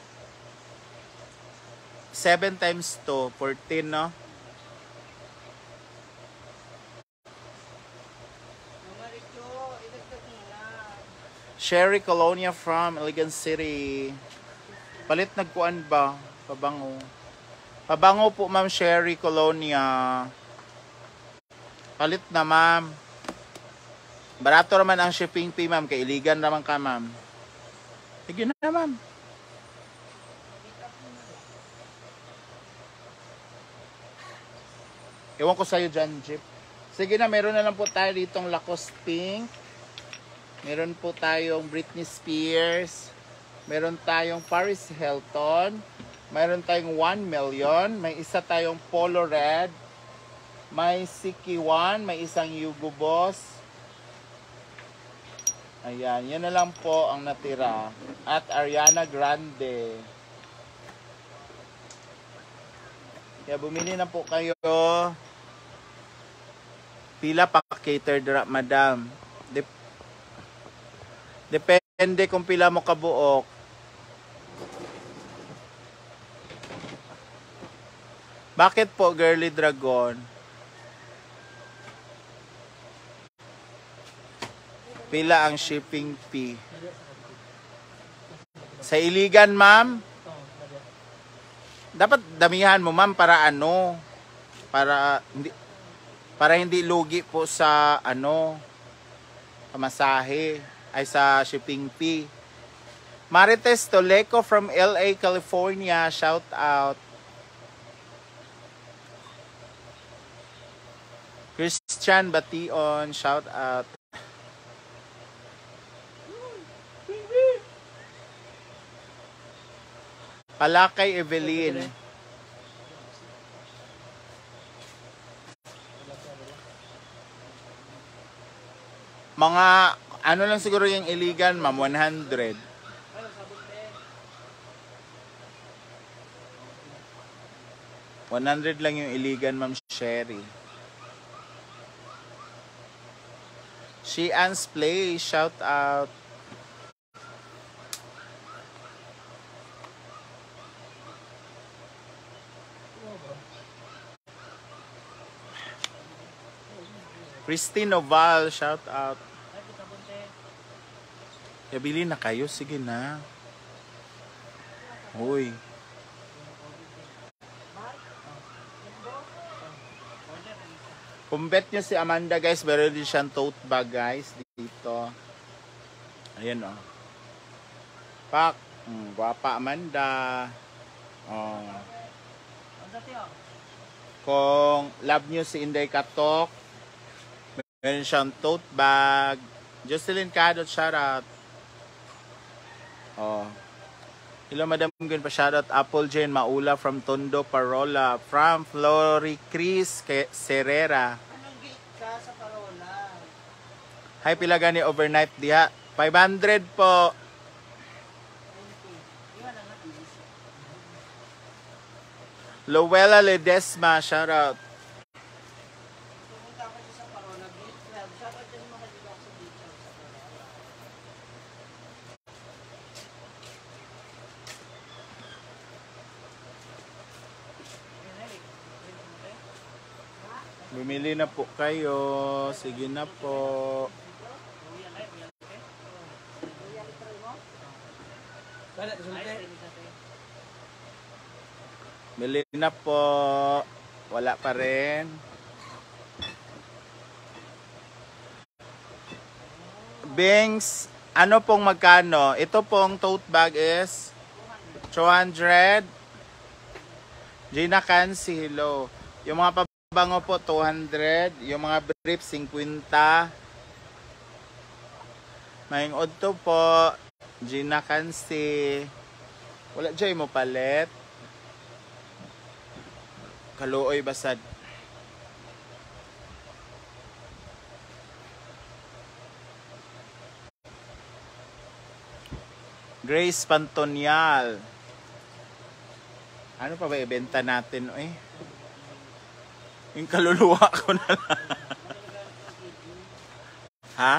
7 times 2, 14, no? Sherry Colonia from Elegant City. Palit nagkuan ba? Pabango. Pabango po, Ma'am Sherry Colonia. Palit na, Ma'am. Barato naman ang shipping fee, Ma'am. Kailigan naman ka, Ma'am. Sige na, Ma'am. Ewan ko sa'yo dyan, Jeep. Sige na, meron na lang po tayo ditong Lacoste Pink. Meron po tayong Britney Spears. Meron tayong Paris Hilton. Meron tayong 1 million. May isa tayong Polo Red. May Siki One. May isang Hugo Boss. Ayan, yan na lang po ang natira. At Ariana Grande. Kaya bumili na po kayo. Pila pa cater drop, madam. Depende kung pila mo kabuok. Bakit po, Girly Dragon? Pila ang shipping fee? Sa Iligan, ma'am? Dapat damihan mo, ma'am, para ano? Para hindi lugi po sa ano, pamasahe ay sa shipping fee. Marites Toleco from LA, California, shout out. Christian Bation, shout out. Palakay Evelyn. Mga ano lang siguro yung Iligan, ma'am, 100. $100 lang yung Iligan, ma'am Sherry. Shean's Play, shout out. Christine Oval, shout out. Bili na kayo, sige na. Hoy. Kumbet nyo si Amanda, guys. Meron din siyang tote bag, guys. Dito. Ayan, oh. Pak. Guwapa, Amanda. Oh. Kung love nyo si Inday Katok, meron siyang tote bag. Jocelyn Cadot, shout out. Oh. Hello, Madam Gwen, pa shoutout. Apple Jane Maula from Tondo, Parola. From Floricris Serrera. Anong gate ka sa Parola? Hi, pila gani overnight diha? 500 po. Luella Ledesma, shoutout. Pumunta ako sa Parola Beach Club. Shoutout Bumili na po kayo. Sige na po. Bili na po. Wala pa rin. Bings, ano pong magkano? Ito pong tote bag is 200. Gina Cancy, hello. Yung mga pabango po, 200. Yung mga briefs, 50. Maying odto po, Gina Cancy. Wala dyan mo palit. Kaluoy basad. Grace Pantonial. Ano pa ba ibenta natin? Yung kaluluwa ko na lang. Ha?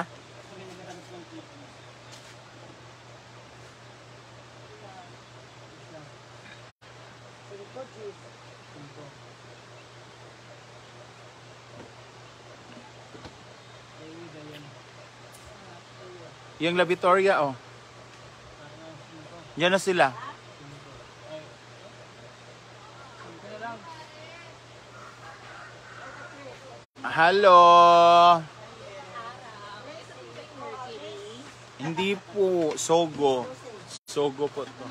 Yung La Victoria, oh. Yan na sila. Hello. Hindi po. Sogo. Sogo po to.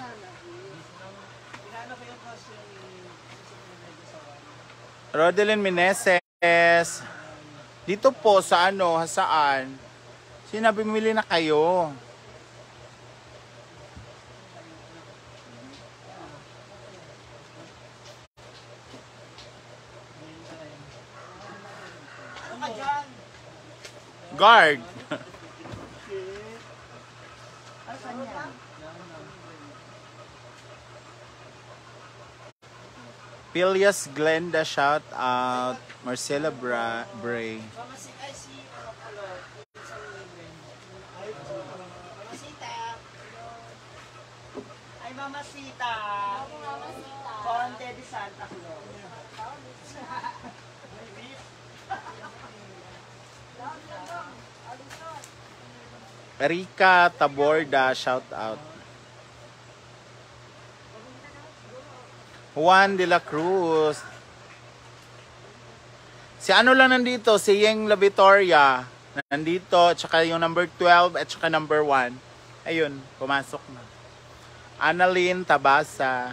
Rodelyn Meneses. Dito po sa ano, saan? Sinabi bumili na kayo. Guard. Pilias Glenda, shout out. Marcela Bray. Ay, Mamacita. Conte de Santa Claus. Erika Taborda, shout out. Juan de la Cruz. Si ano lang nandito, si Yeng La Victoria. Nandito, tsaka yung number 12 at tsaka number 1. Ayun, pumasok na. Annalyn Tabasa.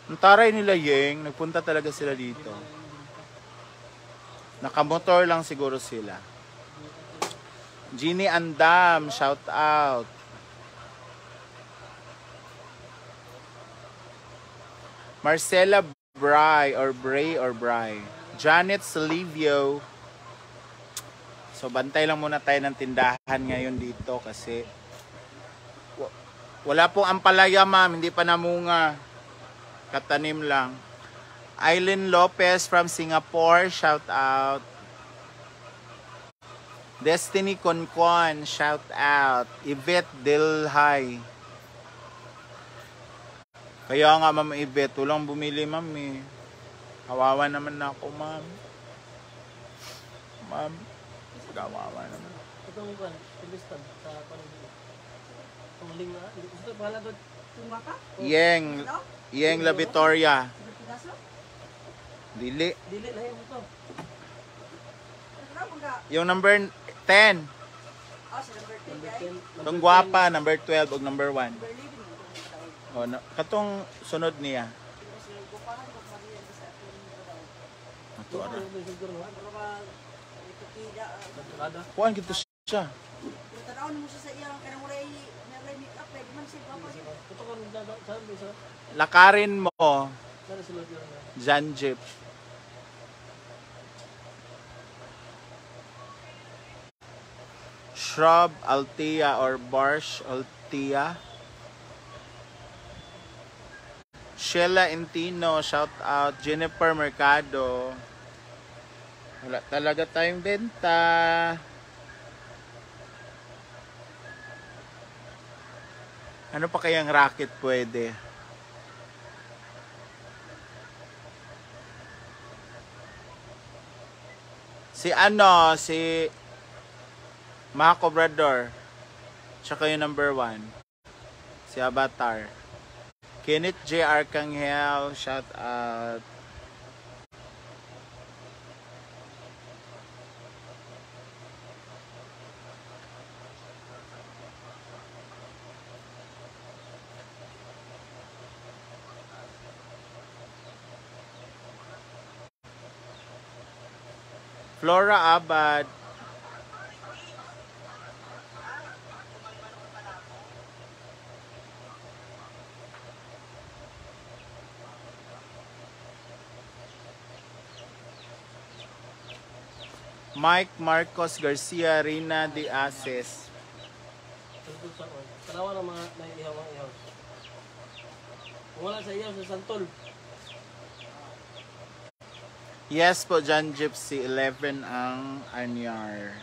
Ang taray nila Yeng, nagpunta talaga sila dito. Nakamotor lang siguro sila. Jeannie Andam, shout out. Marcela Bray or Bray. Janet Salivio. So bantay lang muna tayo ng tindahan ngayon dito kasi wala pong ampalaya ma'am, hindi pa namunga. Katanim lang. Aileen Lopez from Singapore, shout out. Destiny Concon, shout out. Yvette Delhay. Kaya nga ma'am Yvette, walang bumili ma'am eh. Kawawa naman ako ma'am. Ma'am, kawawa naman. Itong kan, pilistan sa panahon. Tumaling nga, gusto bahala doon. Tumaka? Yeng La Victoria. Dili. Dili na yung ito. Yung number 10. Itong guwapa, number 12 o number 1. O, katong sunod niya. Ito ara. Kuan gitu siya. Lakarin mo. Janjip. Shrub Altia or Barsh Altia. Sheila Intino, shout out. Jennifer Mercado. Wala talaga tayong benta. Ano pa kayang racket pwede? Si Mako Brother. Tsaka yung number 1. Si Avatar. Kenneth J. Arcangel, shout out. Flora Abad. Mike Marcos Garcia, Rina de Aces. Kalawa ng mga naiihaw. Kung wala sa ihaw, sa santol. Yes po, John Gypsy. 11 ang anyar.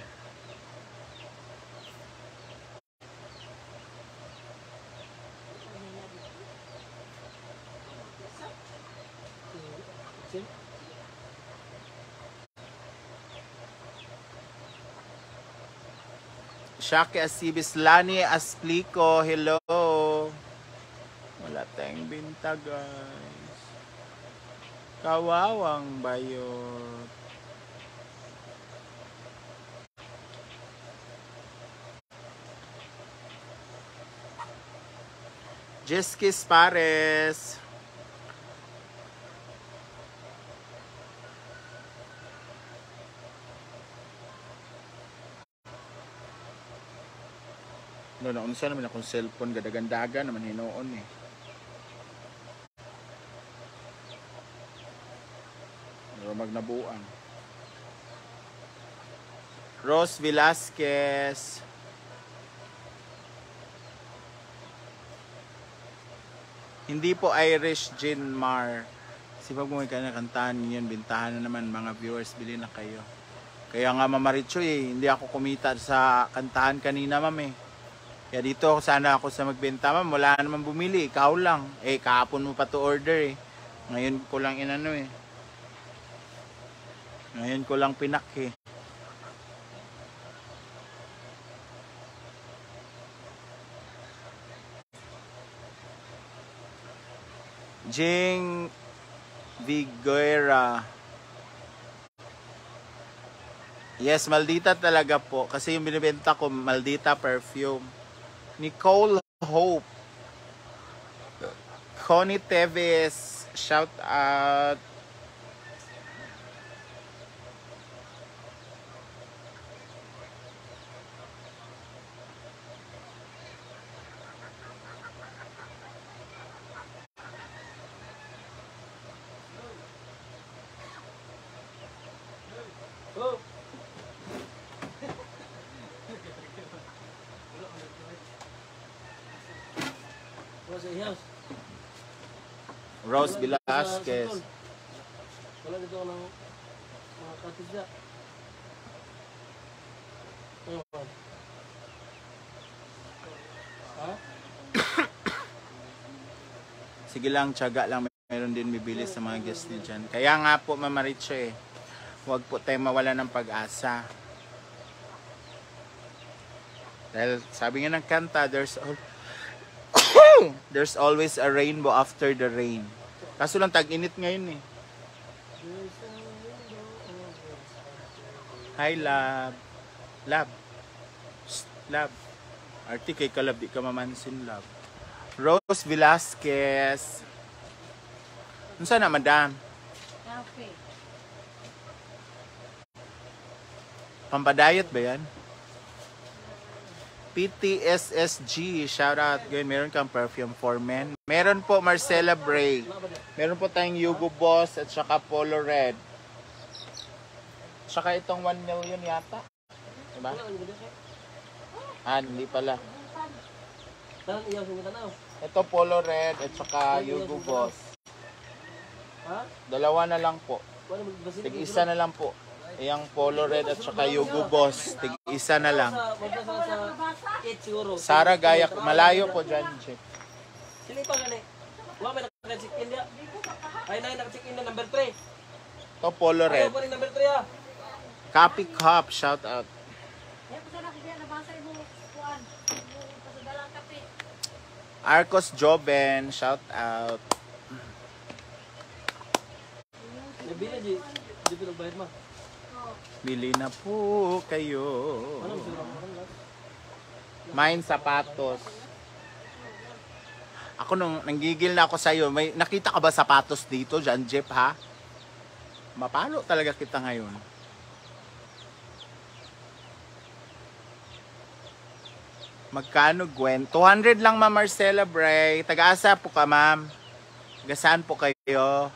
Shaki Asibis, Lani Asplico, hello. Wala tayong binta, guys. Kawawang bayot. Jeskis Pares. No, unsa naman akong cellphone, gadagandaga naman hinoon eh. Pero magnabuang. Rose Velasquez. Hindi po Irish Gin Mar. Kasi pag bumay ka na kantahan yun, bintahan na naman mga viewers, bili na kayo. Kaya nga Mamaritcho eh, hindi ako kumita sa kantahan kanina ma'am eh. Kaya dito sana ako sa magbenta ma'am, wala naman bumili, ikaw lang. Eh kahapon mo pa to order eh. Ngayon ko lang inano eh. Ngayon ko lang pinak eh. Jing Viguera. Yes, Maldita talaga po. Kasi yung binibenta ko, Maldita perfume. Nicole Hope. Connie Teves. Shout out. Oh. Wala sa ihaw. Rose Velasquez. Wala dito ng mga katisya. Ha? Sige lang, tiyaga lang. Meron din bibili sa mga guests niyo dyan. Kaya nga po, Mama Richo eh. Huwag po tayo mawala ng pag-asa. Dahil sabi nga ng kanta, there's always a rainbow after the rain. Kaso lang tag-init ngayon eh. Hi, Lab. Lab. Shh, Lab. Arti kay Kalab, di ka mamansin, Lab. Rose Velasquez. Ano sana, madam? Cafe. Pampadayat ba yan? PTSSG, shout out. Ngayon, meron kang perfume for men. Meron po Marcella Bray. Meron po tayong Hugo Boss at saka Polo Red. Saka itong 1 million yata. Diba? Ah, hindi pala. Tanang iyaw sa tanaw. Ito Polo Red at saka Hugo Boss. Ha? Dalawa na lang po. Wala magbasit. Tig-isa na lang po. Iyang Polo Red at saka Hugo Boss. Tig-isa na lang. Sa 8 siguro. Sara Gayak. Malayo po dyan, Chick. Sili pa gani. Wala may naka-check in dia. Ay na naka-check in na number 3. Ito Polo Ayaw Red. pa rin number 3 ah. Copy Cup, shout out. Kaya po sana kaya nabasa mo kuan. Pasadalang kape. Arcos Joben, shout out. Nabili di pinagbayad mo. Bili na po kayo. Ano mo sila mo? Mine sapatos. Ako nung nanggigil na ako sa iyo, may nakita ka ba sapatos dito, John Jeff, ha? Mapalo talaga kita ngayon. Magkano, Gwen? 200 lang, Ma'am Marcela Bray. Taga-asa po ka, ma'am? Taga-saan po kayo?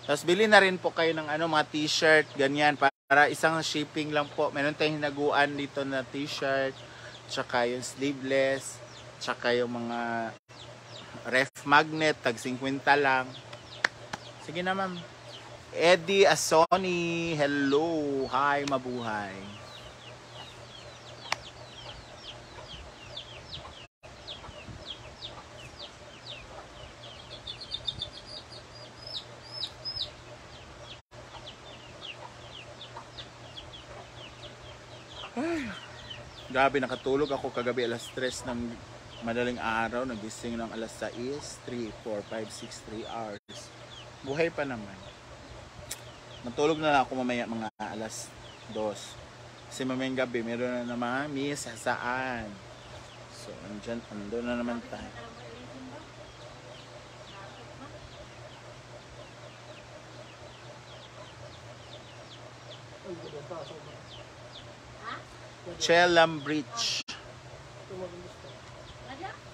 Tapos bili na rin po kayo ng ano, mga t-shirt, ganyan, para isang shipping lang po. Meron tayong hinaguan dito na t-shirt, tsaka yung sleeveless, tsaka yung mga ref magnet, tag 50 lang. Sige na, ma'am. Eddie Asoni, hello, hi, mabuhay. Grabe, nakatulog ako kagabi alas 3 ng madaling araw. Nagising ng alas 6, 3, 4, 5, 6, 3 hours. Buhay pa naman. Matulog na lang ako mamaya mga alas 2. Kasi mamayang gabi, meron na naman miss saan. So, andun na naman tayo. Chelam Bridge.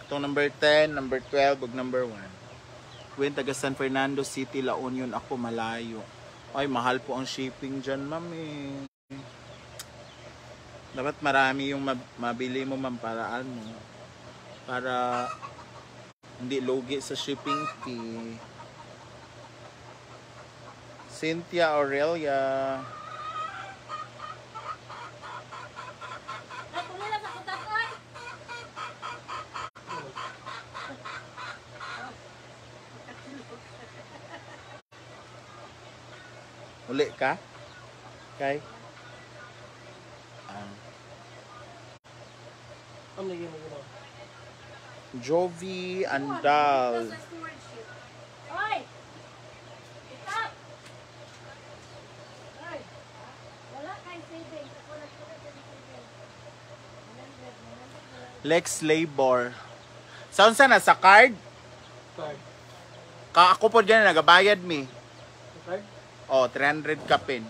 Itong number 10, number 12, ug number 1. When taga San Fernando City, La Union ako, malayo. Ay, mahal po ang shipping dyan, ma'am eh. Dapat marami yung mabili mo, ma'am, para ano. Para hindi lugi sa shipping fee. Cynthia Aurelia. Uli ka? Kay? Jovi Andal. Oy! Stop! Oy! Wala kay savings. Ako nagsulat sa savings. Lex Labor. Saan na? Sa card? Card. Ako po dyan, nagabayad mi. Card? Oh, 300 ka pin.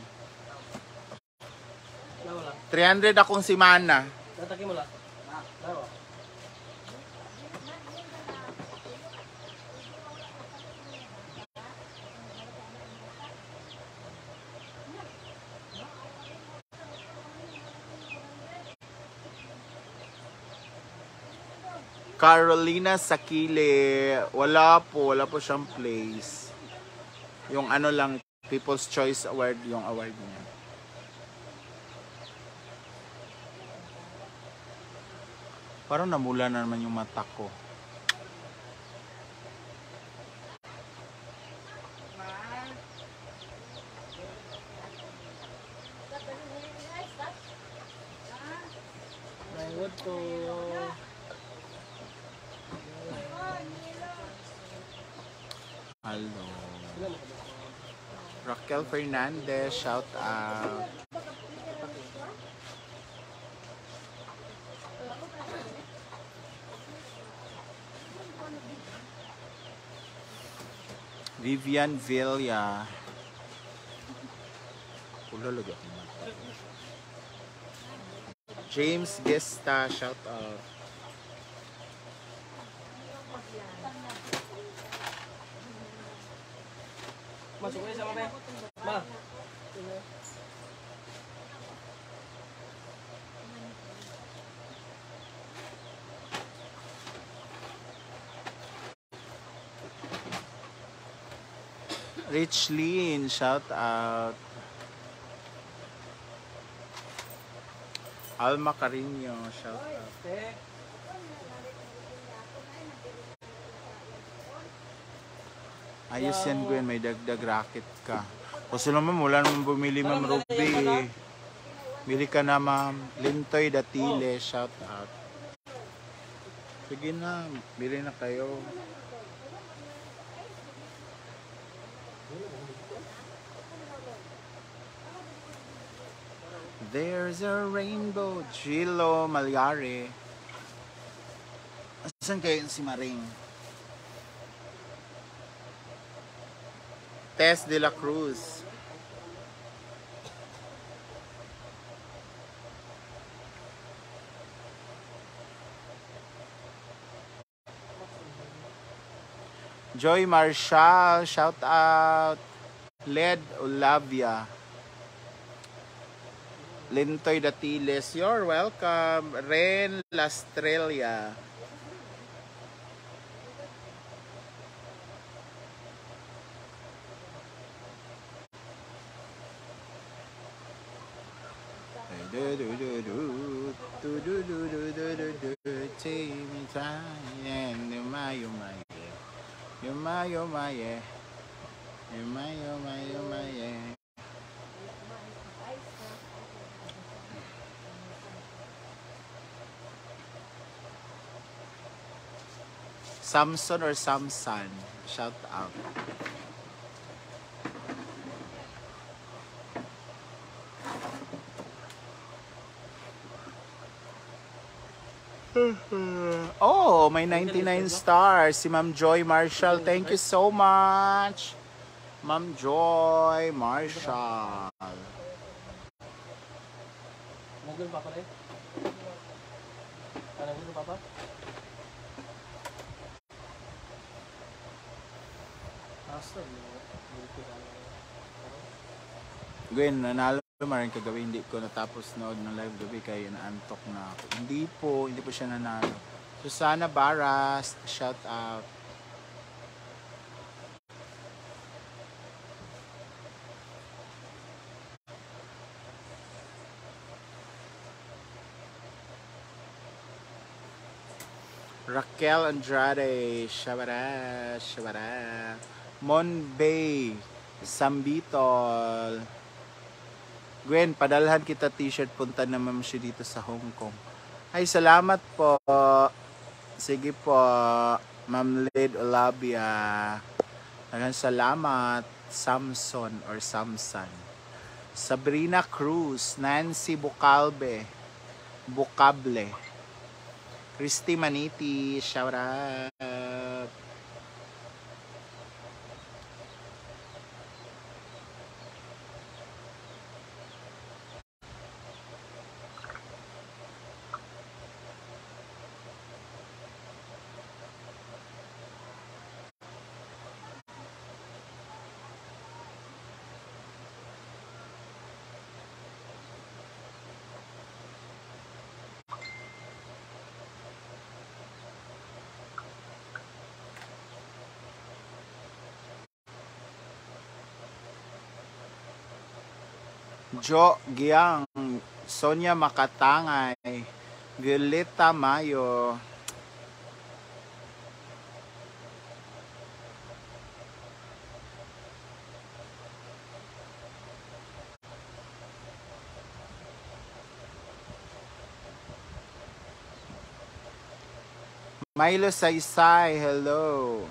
Wala. 300 akong simana. Nataki mo lang. Wala. Carolina Sakile. Wala po siyang place. Yung ano lang, People's Choice Award, yung award niya. Parang namula na naman yung mata ko. Naiwad ko. Hello. Raquel Fernandez, shout out. Vivian Villa. Ulalog ako mata. James Gesta, shout out. Masuk kayo sama ba? Ma. Rich Lynn, shout out. Alma Carino, shout out. Ayos yan, Gwen, may dagdag racket ka. Kasi naman, wala naman bumili, Ma'am Ruby. Bili ka na, Ma'am. Lintoy Datile, shout out. Sige na, bili na kayo. There's a rainbow, Gilo Malyari. Asan kayo si Maring? Tess de la Cruz. Joy Marshall, shout out. Led Olavia. Lintoy Datiles, you're welcome. Ren Lastrelia. Samson or Samson, shout out. Oh, may 99 stars si Ma'am Joy Marshall. Thank you so much, Ma'am Joy Marshall. Nandun pa rin? Nandun pa pa? Gwen, nanalo maraming kagabi, hindi ko natapos nood ng live gabi kaya naantok na ako. Hindi po siya nanalo. Susana Baras, shout out. Raquel Andrade, shabara, shabara. Monbay, Sambitol. Gwen, padalhan kita t-shirt, punta naman siya dito sa Hong Kong. Ay, salamat po. Sige po, Ma'am Lid Olabia. Daghang salamat, Samson or Samson. Sabrina Cruz, Nancy Bucable, Christy Maniti, shout out. Jo Giang, Sonia Makatangay, Violeta Mayo. Milo Saysay, hello.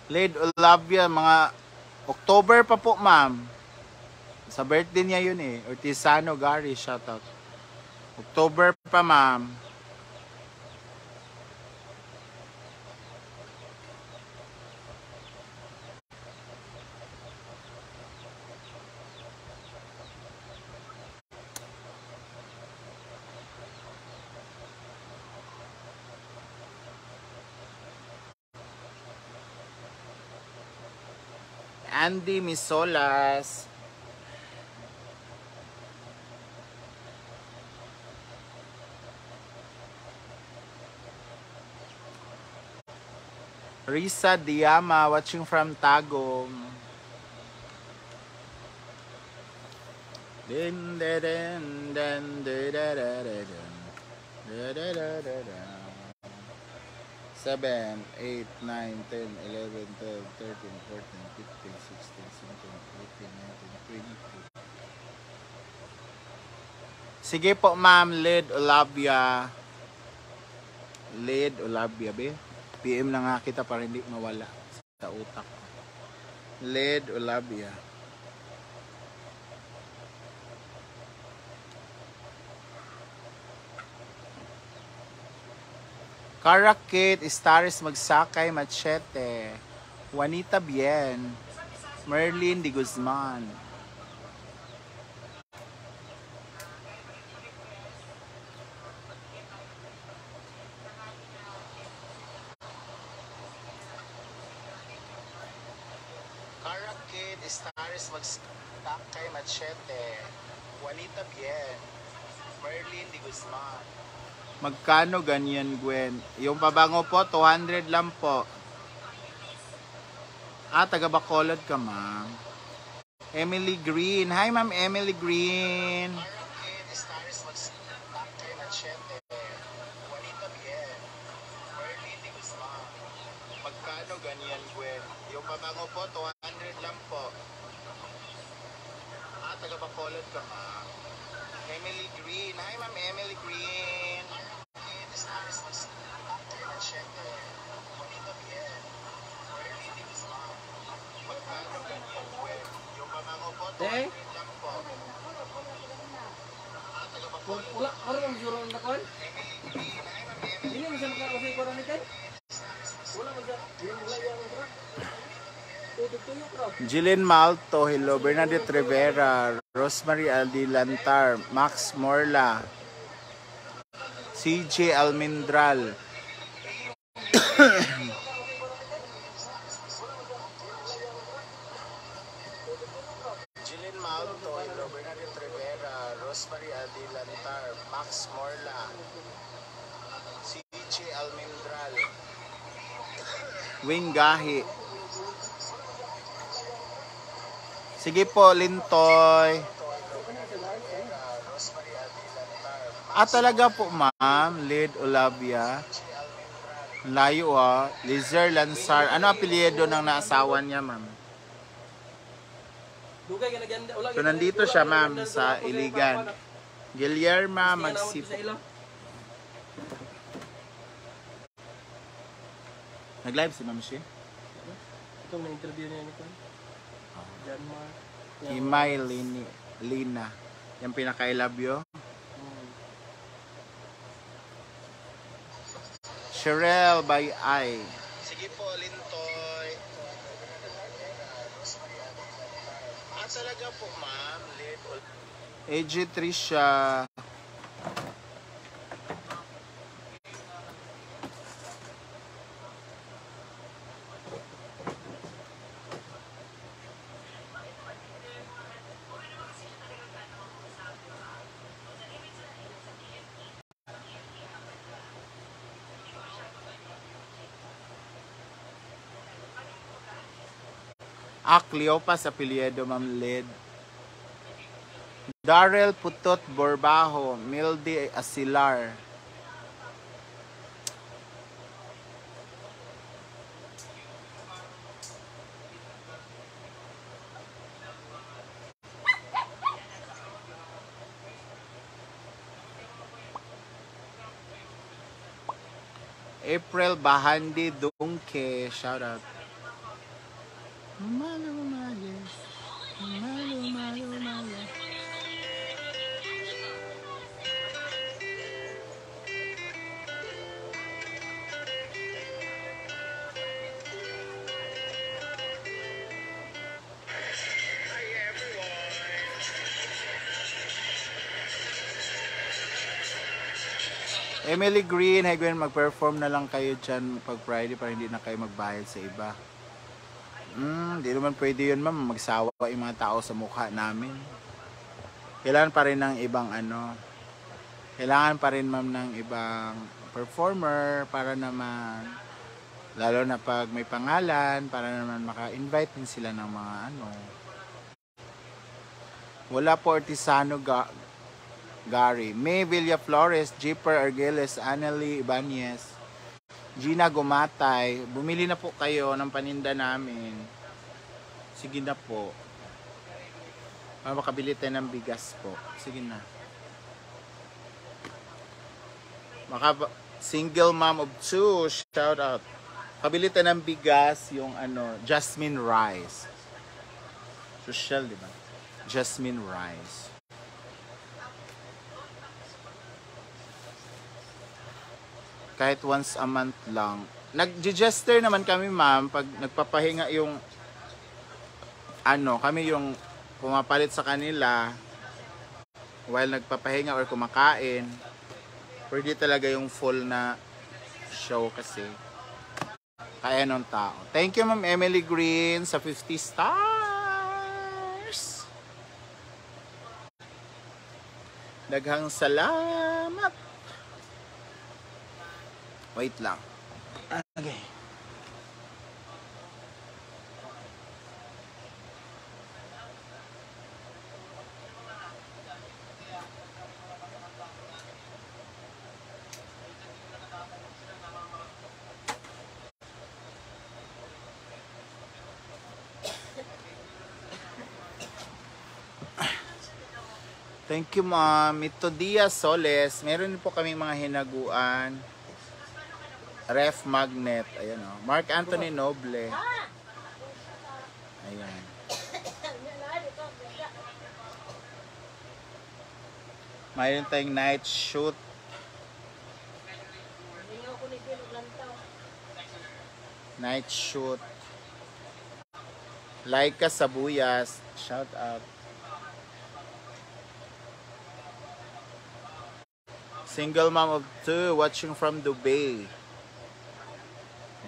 Lid Olavia, mga October pa po, ma'am. Sa birthday niya yun eh. Ortizano Gary, shoutout. October pa, ma'am. Andy Misolas. Risa Diama, watching from Tagum. Din din din din din din din 7, 8, 9, 10, 11, 12, 13, 14, 15, 16, 17, 18, 19, 20. Sige po ma'am, Lid Olabia. Lid Olabia, be? PM na nga kita para hindi mawala sa utak. Lid Olabia. Karakit, Staris Magsakay, Machete. Juanita Bien. Merlin de Guzman. Karakit, Staris Magsakay, Machete. Juanita Bien. Merlin de Guzman. Magkano ganyan, Gwen? Yung pabango po, 200 lang po. Taga Bacolod ka, ma'am. Emily Green. Hi, ma'am Emily Green. Magkano ganyan, Gwen? Yung pabango po, 200 lang po. Taga Bacolod ka, ma'am. Emily Green. Hi, ma'am Emily Green. Eh? Wala, parang ang juro ng nakon? Hindi mo siya makakasay ko rin ikan? Wala mo siya, wala yung truck. Tutuyo truck. Jillian Malto, hello. Bernadette Rivera, Rosemary Aldilantar, Max Morla, CJ Almendral. Jillian Malto, hello. Bernadette Rivera, Rosemary Aldilantar, Max Morla, CJ Almendral, Wing Gahi. Sige po, Lintoy. Talaga po, ma'am. Lid Olabia. Layo, Lizer Lansar. Ano apelyido ng naasawa niya, ma'am? So, nandito siya, ma'am, sa Iligan. Guillerma Magsip. Nag-live si Ma'am Shi? Itong na-interview niya nito. Denmark. Imay Lina. Yung pinaka-I love you. Sherelle by I. Sige po, Lintoy. Talaga po, ma'am. AJ Trisha. Cleopas apelyido, ma'am Lid. Darrell Putot Borbajo, Mildy Asilar. April Bahandi Dungke, shout out. Malo, malo. Malo, malo, malo. Emily Green, hey Gwen, mag-perform na lang kayo dyan pag Friday para hindi na kayo magbayad sa iba. Di naman pwede yun, ma'am. Magsawa yung mga tao sa mukha namin. Kailangan pa rin ng ibang Kailangan pa rin, ma'am, ng ibang performer para naman Lalo na pag may pangalan, para naman maka-invite din sila ng mga ano. Wala po Artisano Gary. May Villaflores, Jeeper Argeles, Annalie Ibanez, Gina Gumatay. Bumili na po kayo ng paninda namin. Sige na po. Para makabili tayo ng bigas po. Sige na. Single mom of 2, shout out. Kabili tayo ng bigas, yung ano, jasmine rice. Social, di ba? Jasmine rice. Kahit once a month lang. Nag-digester naman kami, ma'am, pag nagpapahinga yung ano, kami yung pumapalit sa kanila while nagpapahinga or kumakain. Pwede talaga yung full na show kasi. Kaya ng tao. Thank you, Ma'am Emily Green, sa 50 stars. Daghang salamat. Wait lang. Okay. Thank you, ma'am. Ito Dia Soles. Meron po kami mga hinaguan. Ref magnet. Ayan o. Mark Anthony Noble. Ayan. Mayroon tayong night shoot. Night shoot. Laika Sabuyas. Shout out. Single mom of 2 watching from Dubai.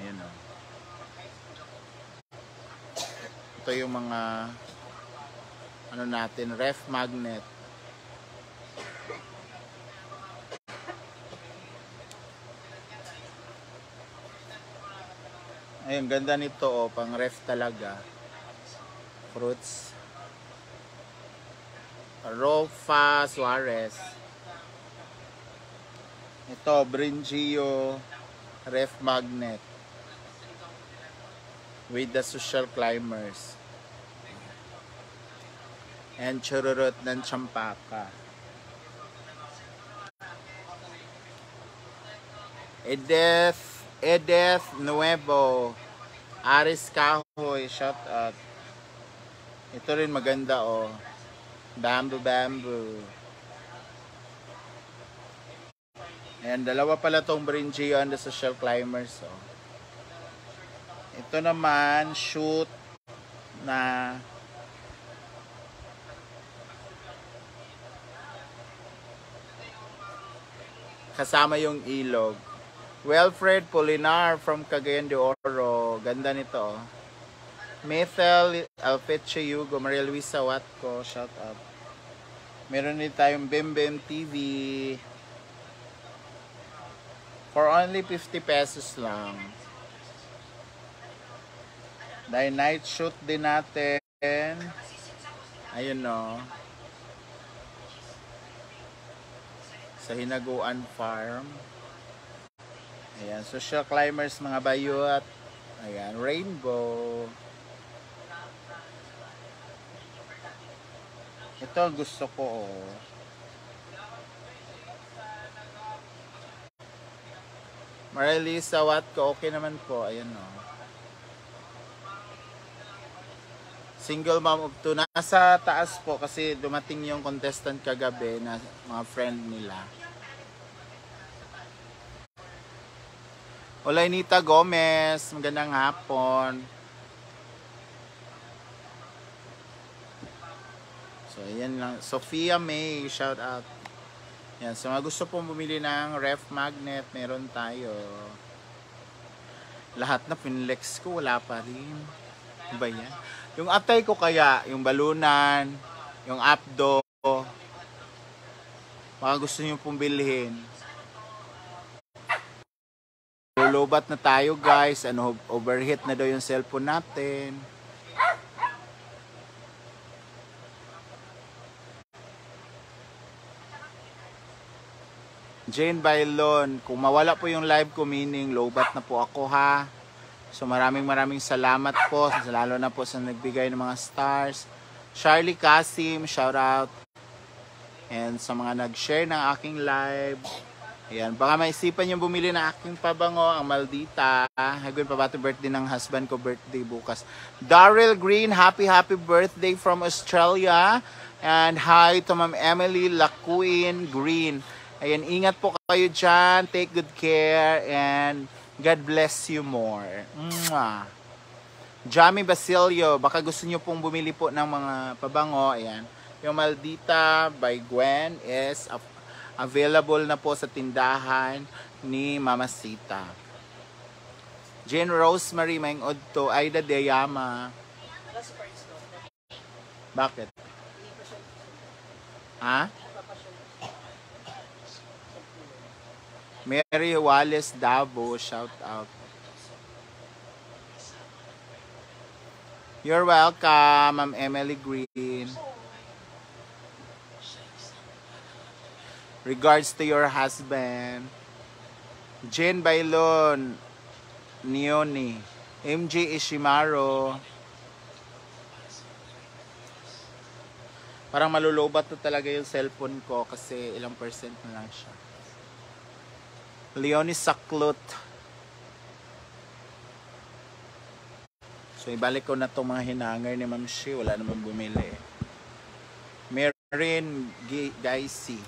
Ayan o. Ito yung mga ano natin, ref magnet. Ayun, ganda nito o, pang ref talaga. Fruits. Rolfa Suarez. Ito, Bringio ref magnet with the social climbers. And chururut ng Champaka. Edith Nuevo. Aris Kahoy, shout out. Ito rin maganda oh. Bamboo. Ayan, dalawa pala tong Bringio and the social climbers. Oh. Ito naman, shoot na kasama yung ilog. Wilfred Polinar from Cagayan de Oro. Ganda nito. Oh. Methel Alpeche Yugo, Maria Luisa Watco, shout out. Meron din tayong Bim TV. For only 50 pesos lang. Dahil night shoot din natin. Ayun no. Sa Hinaguan Farm. Ayan. Social climbers, mga bayot. Ayan. Rainbow. Ito gusto ko oh. Marilisa Watco, okay naman po. Ayan o. Single mom of 2. Nasa taas po kasi dumating yung contestant kagabi na mga friend nila. Olainita Gomez, magandang hapon. So, ayan lang. Sophia May, shout out. Yan, so mga gusto pong bumili ng ref magnet, meron tayo. Lahat na pinlex ko, wala pa rin. Ano ba yan? Yung atay ko kaya, yung balunan, yung apdo, mga gusto nyo pong bilhin. Malulubat na tayo guys. Ano, overheat na daw yung cellphone natin. Jane Bailon, kung mawala po yung live ko, meaning lowbat na po ako ha. So maraming salamat po, lalo na po sa nagbigay ng mga stars. Charlie Kasim, shout out. And sa mga nag-share ng aking live. Ayan, baka maisipan yung bumili ng aking pabango, ang Maldita. Hagawin pa ba ito birthday ng husband ko, birthday bukas. Daryl Green, happy birthday from Australia. And hi to Ma'am Emily Lacuin Green. Ayan, ingat po kayo dyan. Take good care and God bless you more. Mwah. Jamie Basilio, baka gusto nyo pong bumili po ng mga pabango. Ayan. Yung Maldita by Gwen is available na po sa tindahan ni Mama Sita. Jane Rosemary Maingod to, Aida Deyama. Bakit? Ha? Mary Wallace Dabo, shout out. You're welcome, Ma'am Emily Green. Regards to your husband. Jane Bailon, Nioni, MJ Ishimaro. Parang malulobat to talaga yung cellphone ko kasi ilang percent na lang siya. Leonie Saklot. So ibalik ko na itong mga hinangar ni Ma'am Shi. Wala naman bumili. Marin Gaisi.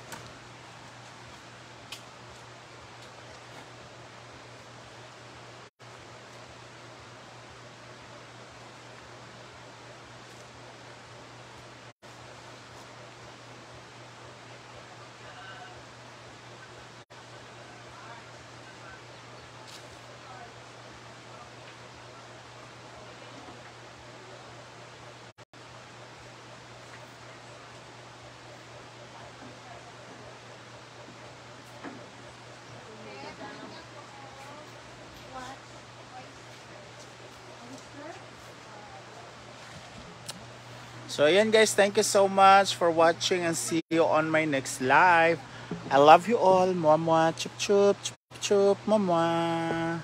So ayan guys, thank you so much for watching and see you on my next live. I love you all. Mwah mwah, chup chup, chup chup, mwah mwah.